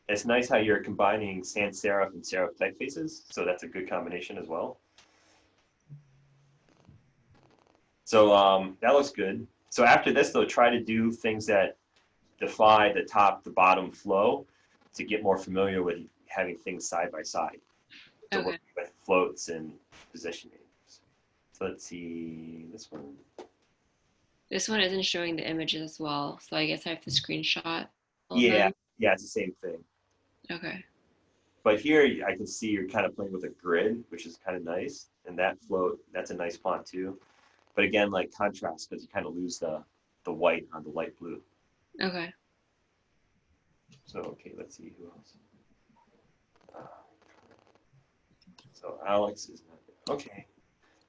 A: it's nice how you're combining sans serif and serif typefaces. So that's a good combination as well. So that looks good. So after this, though, try to do things that defy the top to bottom flow to get more familiar with having things side by side. So
H: Okay.
A: working with floats and positioning. So let's see this one.
H: This one isn't showing the images as well, so I guess I have to screenshot all of
A: Yeah,
H: them.
A: yeah, it's the same thing.
H: Okay.
A: But here I can see you're kind of playing with a grid, which is kind of nice. And that float, that's a nice font too. But again, like contrast, because you kind of lose the white on the light blue.
H: Okay.
A: So, okay, let's see who else. So Alex is not, okay.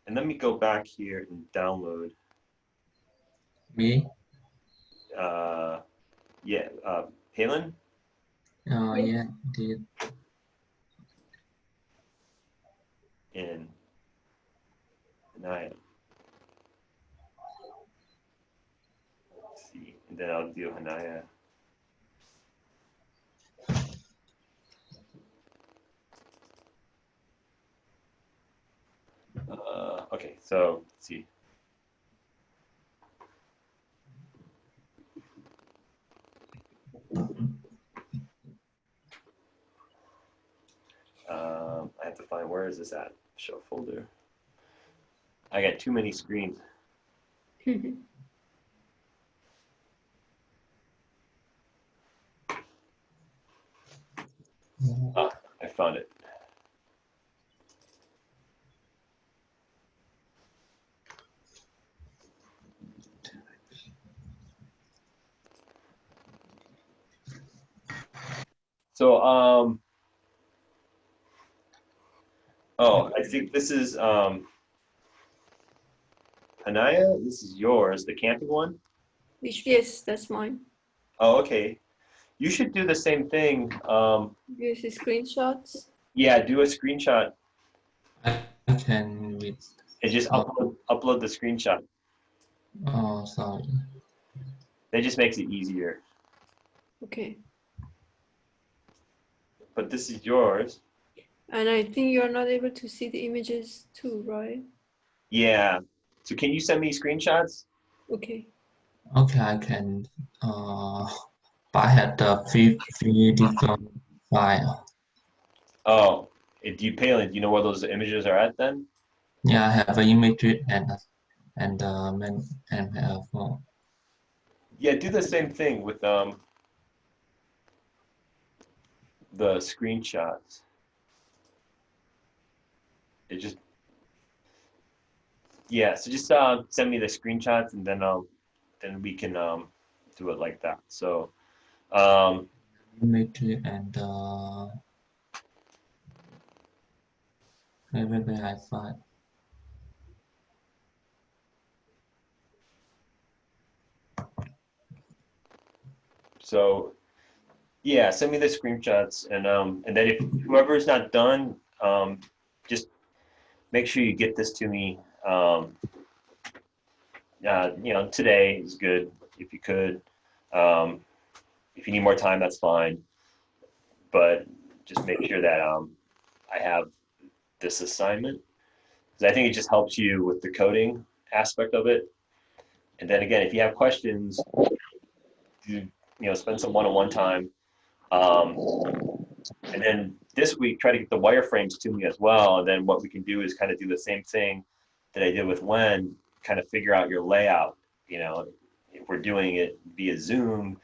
A: And let me go back here and download.
G: Me?
A: Yeah, Palin?
G: Oh, yeah, did.
A: And I, let's see, and then I'll do Hanaya. Okay, so let's see. I have to find, where is this at? Show folder. I got too many screens. I found it. So, oh, I think this is, Hanaya, this is yours, the camping one?
I: Yes, that's mine.
A: Oh, okay. You should do the same thing.
I: Use the screenshots.
A: Yeah, do a screenshot
G: I can with.
A: and just upload the screenshot.
G: Oh, sorry.
A: That just makes it easier.
I: Okay.
A: But this is yours.
I: And I think you're not able to see the images too, right?
A: Yeah. So can you send me screenshots?
I: Okay.
G: Okay, I can. But I have the three different file.
A: Oh, do you, Palin, do you know where those images are at then?
G: Yeah, I have an image and and have
A: Yeah, do the same thing with the screenshots. It just, yeah, so just send me the screenshots and then we can do it like that. So
G: image and where I find.
A: so yeah, send me the screenshots and then if whoever is not done, just make sure you get this to me. You know, today is good if you could. If you need more time, that's fine. But just make sure that I have this assignment because I think it just helps you with the coding aspect of it. And then again, if you have questions, you know, spend some one-on-one time. And then this week, try to get the wireframes to me as well. And then what we can do is kind of do the same thing that I did with Wen, kind of figure out your layout. You know, if we're doing it via Zoom,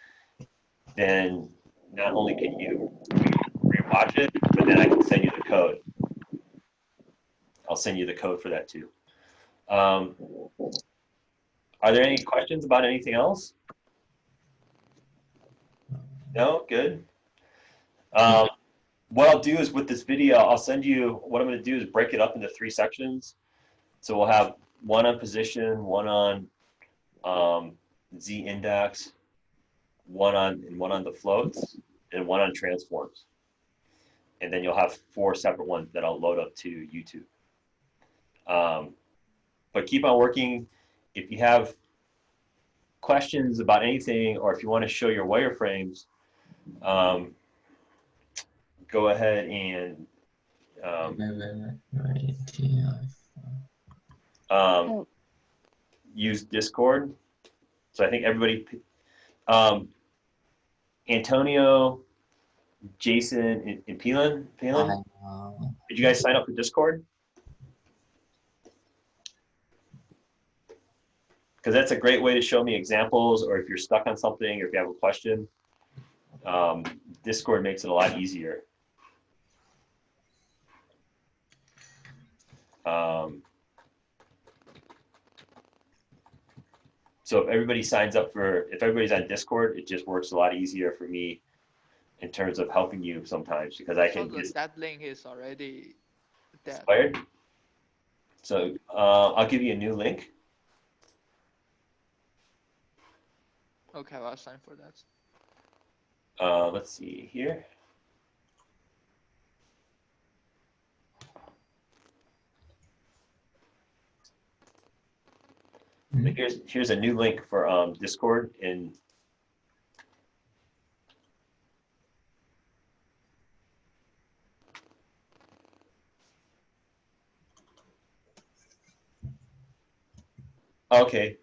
A: then not only can you rewatch it, but then I can send you the code. I'll send you the code for that too. Are there any questions about anything else? No? Good. What I'll do is with this video, I'll send you, what I'm going to do is break it up into 3 sections. So we'll have one on position, one on Z index, one on the floats, and one on transforms. And then you'll have 4 separate ones that I'll load up to YouTube. But keep on working. If you have questions about anything, or if you want to show your wireframes, go ahead and use Discord. So I think everybody, Antonio, Jason, and Palin, did you guys sign up for Discord? Because that's a great way to show me examples, or if you're stuck on something, or if you have a question, Discord makes it a lot easier. So if everybody signs up if everybody's on Discord, it just works a lot easier for me in terms of helping you sometimes, because I can just.
E: That link is already dead.
A: Expired. So I'll give you a new link.
E: Okay, I'll sign for that.
A: Let's see here. Here's a new link for Discord in. Okay.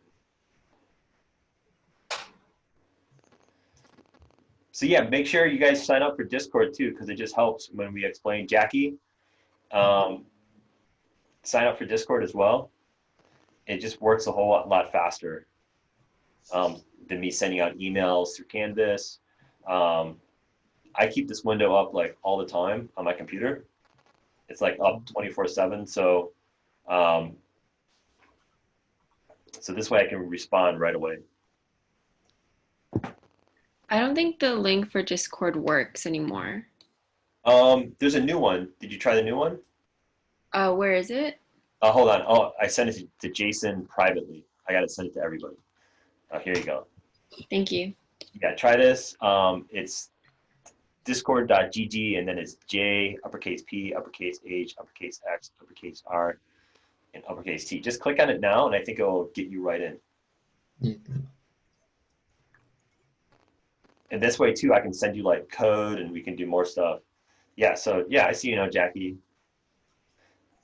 A: So yeah, make sure you guys sign up for Discord too, because it just helps when we explain. Jackie, sign up for Discord as well. It just works a whole lot faster than me sending out emails through Canvas. I keep this window up like all the time on my computer. It's like up 24/7. So, so this way I can respond right away.
H: I don't think the link for Discord works anymore.
A: There's a new one. Did you try the new one?
H: Where is it?
A: Hold on. Oh, I sent it to Jason privately. I got to send it to everybody. Here you go.
H: Thank you.
A: Yeah, try this. It's discord.gg, and then it's J, uppercase P, uppercase H, uppercase X, uppercase R, and uppercase T. Just click on it now, and I think it will get you right in. And this way, too, I can send you, like, code, and we can do more stuff. Yeah, so, yeah, I see you now, Jackie.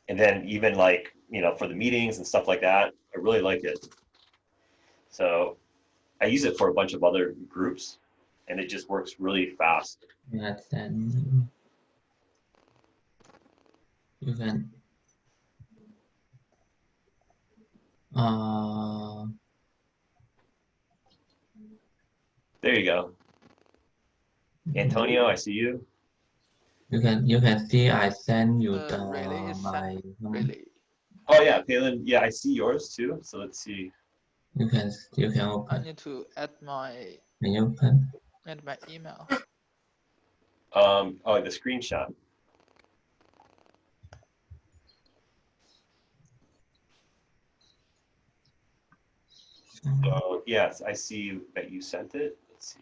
A: And then even, like, you know, for the meetings and stuff like that, I really like it. So I use it for a bunch of other groups, and it just works really fast.
G: Yes, and you can
A: There you go. Antonio, I see you.
G: you can see I send you
E: Really?
G: my
E: Really?
A: Oh yeah, Palin. Yeah, I see yours too. So let's see.
G: you can
E: I
G: open.
E: need to add my
G: Can you open?
E: email.
A: Oh, the screenshot. So yes, I see that you sent it. Let's see.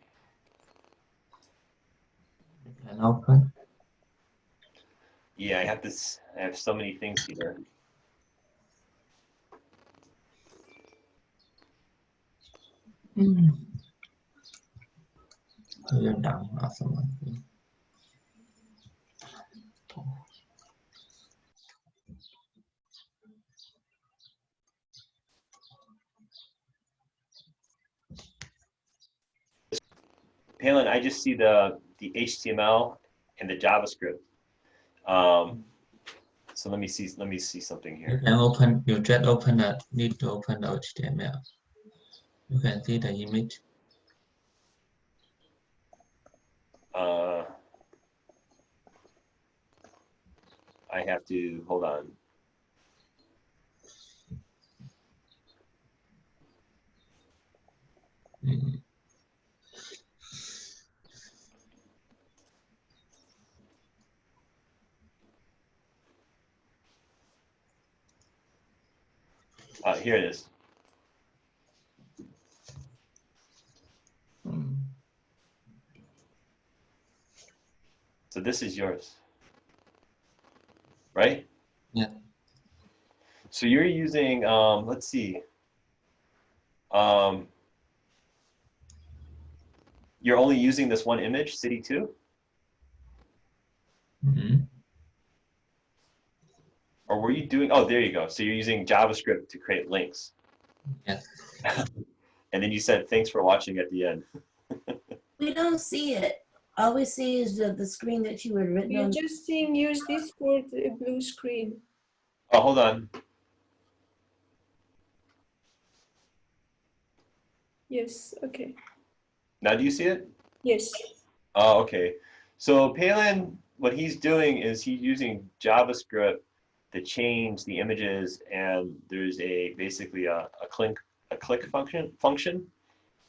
G: You can open.
A: Yeah, I have this. I have so many things here.
G: You're done. Awesome.
A: Palin, I just see the HTML, and the JavaScript. So let me see something
G: You
A: here.
G: can open, you just open the, need to open the HTML. You can see the image.
A: I have to, hold on.
G: Mm.
A: Here it is.
G: Mm.
A: So this is yours, right?
G: Yeah.
A: So you're using, let's see. You're only using this one image, city 2?
G: Mm.
A: Or were you doing, oh, there you go. So you're using JavaScript to create links.
G: Yes.
A: And then you said, thanks for watching at the end.
B: We don't see it. All we see is the screen that you had written
I: You're
B: on.
I: just seeing use Discord, a blue screen.
A: Oh, hold on.
I: Yes, okay.
A: Now do you see it?
I: Yes.
A: Oh, okay. So Palin, what he's doing is he's using JavaScript to change the images, and there's basically a click function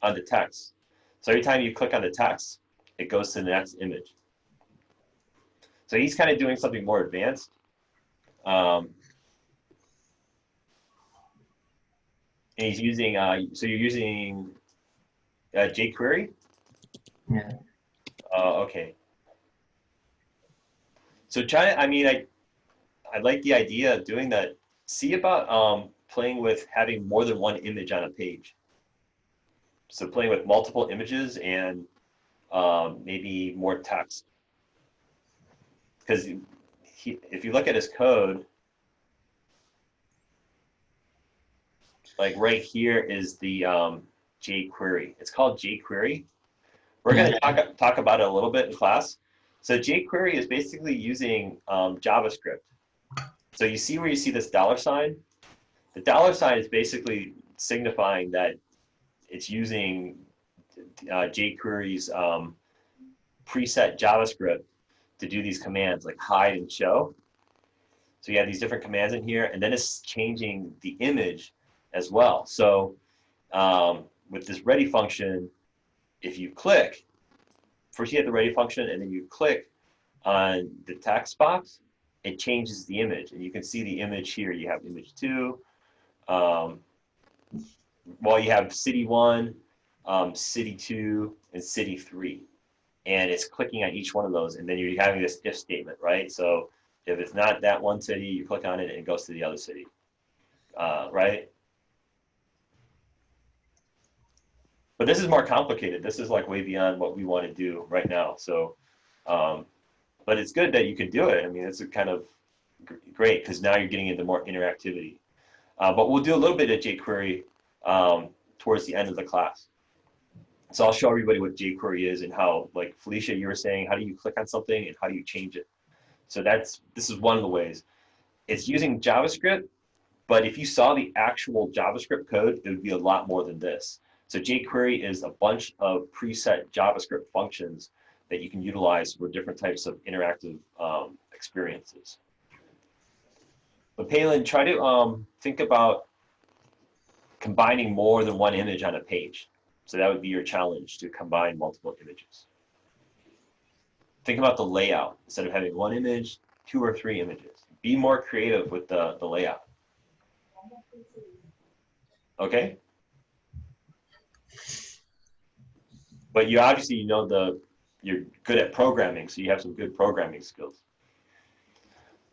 A: on the text. So every time you click on the text, it goes to the next image. So he's kind of doing something more advanced. And he's using, so you're using jQuery?
G: Yeah.
A: Okay. So I like the idea of doing that. See about playing with having more than one image on a page. So playing with multiple images and maybe more text. Because if you look at his code, like right here is the jQuery. It's called jQuery. We're going to talk about it a little bit in class. So jQuery is basically using JavaScript. So you see where you see this $sign? The $sign is basically signifying that it's using jQuery's preset JavaScript to do these commands like hide and show. So you have these different commands in here, and then it's changing the image as well. So with this ready function, if you click, first you have the ready function, and then you click on the text box, it changes the image. And you can see the image here. You have image 2. Well, you have city 1, city 2, and city 3. And it's clicking on each one of those, and then you're having this if statement, right? So if it's not that one city, you click on it, and it goes to the other city, right? But this is more complicated. This is like way beyond what we want to do right now. So, but it's good that you can do it. I mean, it's a kind of great because now you're getting into more interactivity. But we'll do a little bit of jQuery towards the end of the class. So I'll show everybody what jQuery is and how, like Felicia, you were saying, how do you click on something and how do you change it? So this is one of the ways. It's using JavaScript, but if you saw the actual JavaScript code, it would be a lot more than this. So jQuery is a bunch of preset JavaScript functions that you can utilize for different types of interactive experiences. But Palin, try to think about combining more than one image on a page. So that would be your challenge, to combine multiple images. Think about the layout. Instead of having one image, 2 or 3 images. Be more creative with the layout. Okay? But you obviously you're good at programming, so you have some good programming skills.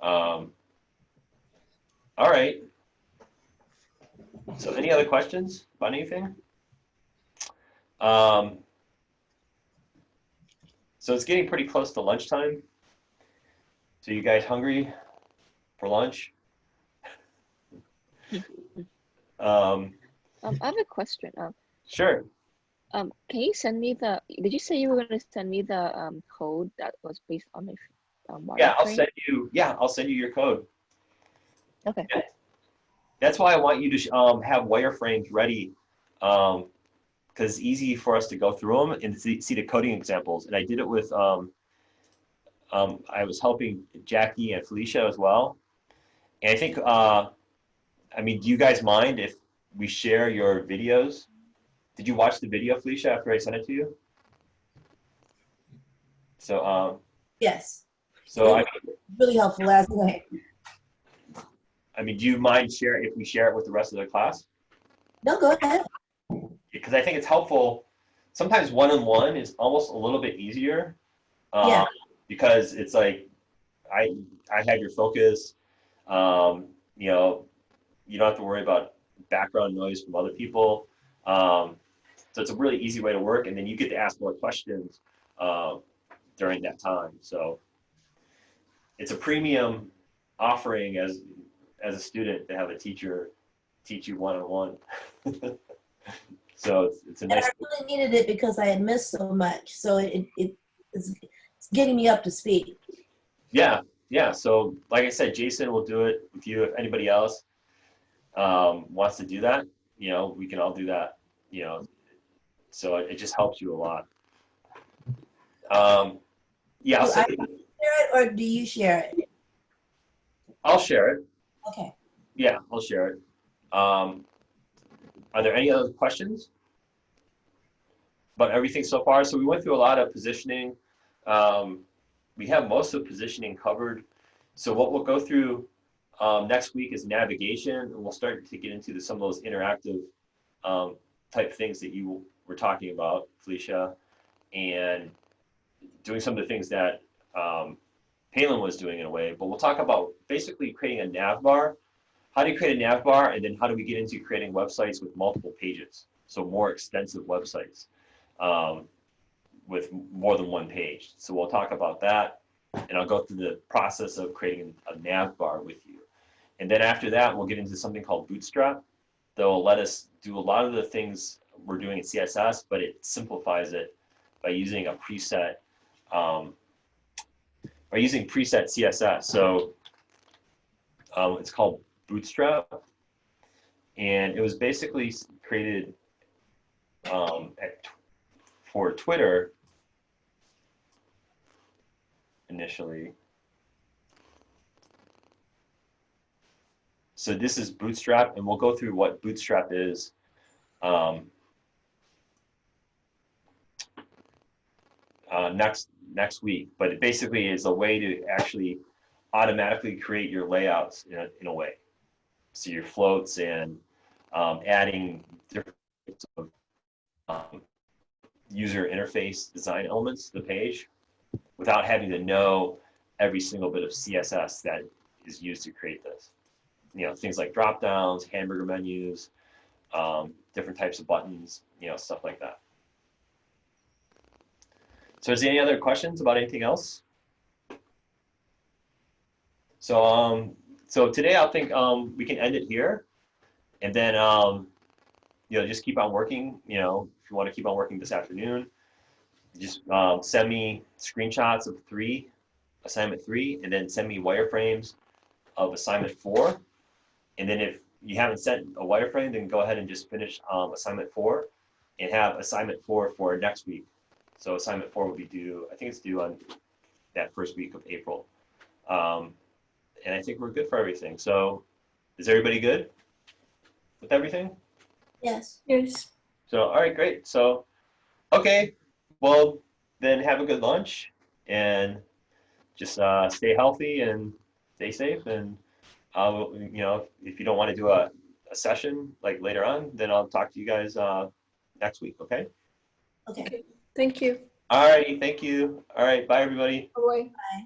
A: All right. So any other questions about anything? So it's getting pretty close to lunchtime. So you guys hungry for lunch?
C: I have a question.
A: Sure.
C: Can you send me the? Did you say you were going to send me the code that was based on my
A: Yeah, I'll
C: wireframe?
A: send you. Yeah, I'll send you your code.
C: Okay.
A: Yeah. That's why I want you to have wireframes ready, because it's easy for us to go through them and see the coding examples. And I did it with I was helping Jackie and Felicia as well. And I think I mean, do you guys mind if we share your videos? Did you watch the video, Felicia, after I sent it to you? So
B: Yes,
A: so
B: really helpful last night.
A: I mean, do you mind if we share it with the rest of the class?
B: No, go ahead.
A: Because I think it's helpful. Sometimes one-on-one is almost a little bit easier.
B: Yeah.
A: Because it's like I have your focus. You know, you don't have to worry about background noise from other people. So it's a really easy way to work, and then you get to ask more questions during that time. So it's a premium offering as a student to have a teacher teach you one-on-one. So it's a
B: And
A: nice.
B: I really needed it because I had missed so much. So it's getting me up to speed.
A: Yeah, yeah. So like I said, Jason will do it with you. If anybody else wants to do that, you know, we can all do that. You know, so it just helps you a lot. Yeah,
B: Do I share it or do you share it?
A: I'll share it.
B: Okay.
A: Yeah, I'll share it. Are there any other questions about everything so far? So we went through a lot of positioning. We have most of positioning covered. So what we'll go through next week is navigation, and we'll start to get into some of those interactive type things that you were talking about, Felicia, and doing some of the things that Palin was doing in a way. But we'll talk about basically creating a nav bar. How do you create a nav bar, and then how do we get into creating websites with multiple pages? So more extensive websites with more than one page. So we'll talk about that, and I'll go through the process of creating a nav bar with you. And then after that, we'll get into something called Bootstrap that will let us do a lot of the things we're doing in CSS, but it simplifies it by using a preset, CSS. So it's called Bootstrap, and it was basically created for Twitter initially. So this is Bootstrap, and we'll go through what Bootstrap is next week. But it basically is a way to actually automatically create your layouts in a way. So your floats and adding different types of user interface design elements to the page without having to know every single bit of CSS that is used to create this. You know, things like drop downs, hamburger menus, different types of buttons, you know, stuff like that. So is there any other questions about anything else? So so today I think we can end it here, and then you know, just keep on working. You know, if you want to keep on working this afternoon, just send me screenshots of assignment 3, and then send me wireframes of assignment 4. And then if you haven't sent a wireframe, then go ahead and just finish assignment 4 and have assignment 4 for next week. So assignment 4 will be due, I think it's due on that first week of April. And I think we're good for everything. So is everybody good with everything?
B: Yes.
I: Yes.
A: So, all right, great. So, okay, well, then have a good lunch and just stay healthy and stay safe. And, you know, if you don't want to do a session like later on, then I'll talk to you guys next week, okay?
B: Okay.
I: Okay. Thank you.
A: All righty, thank you. All right, bye, everybody.
I: Bye.
B: Bye.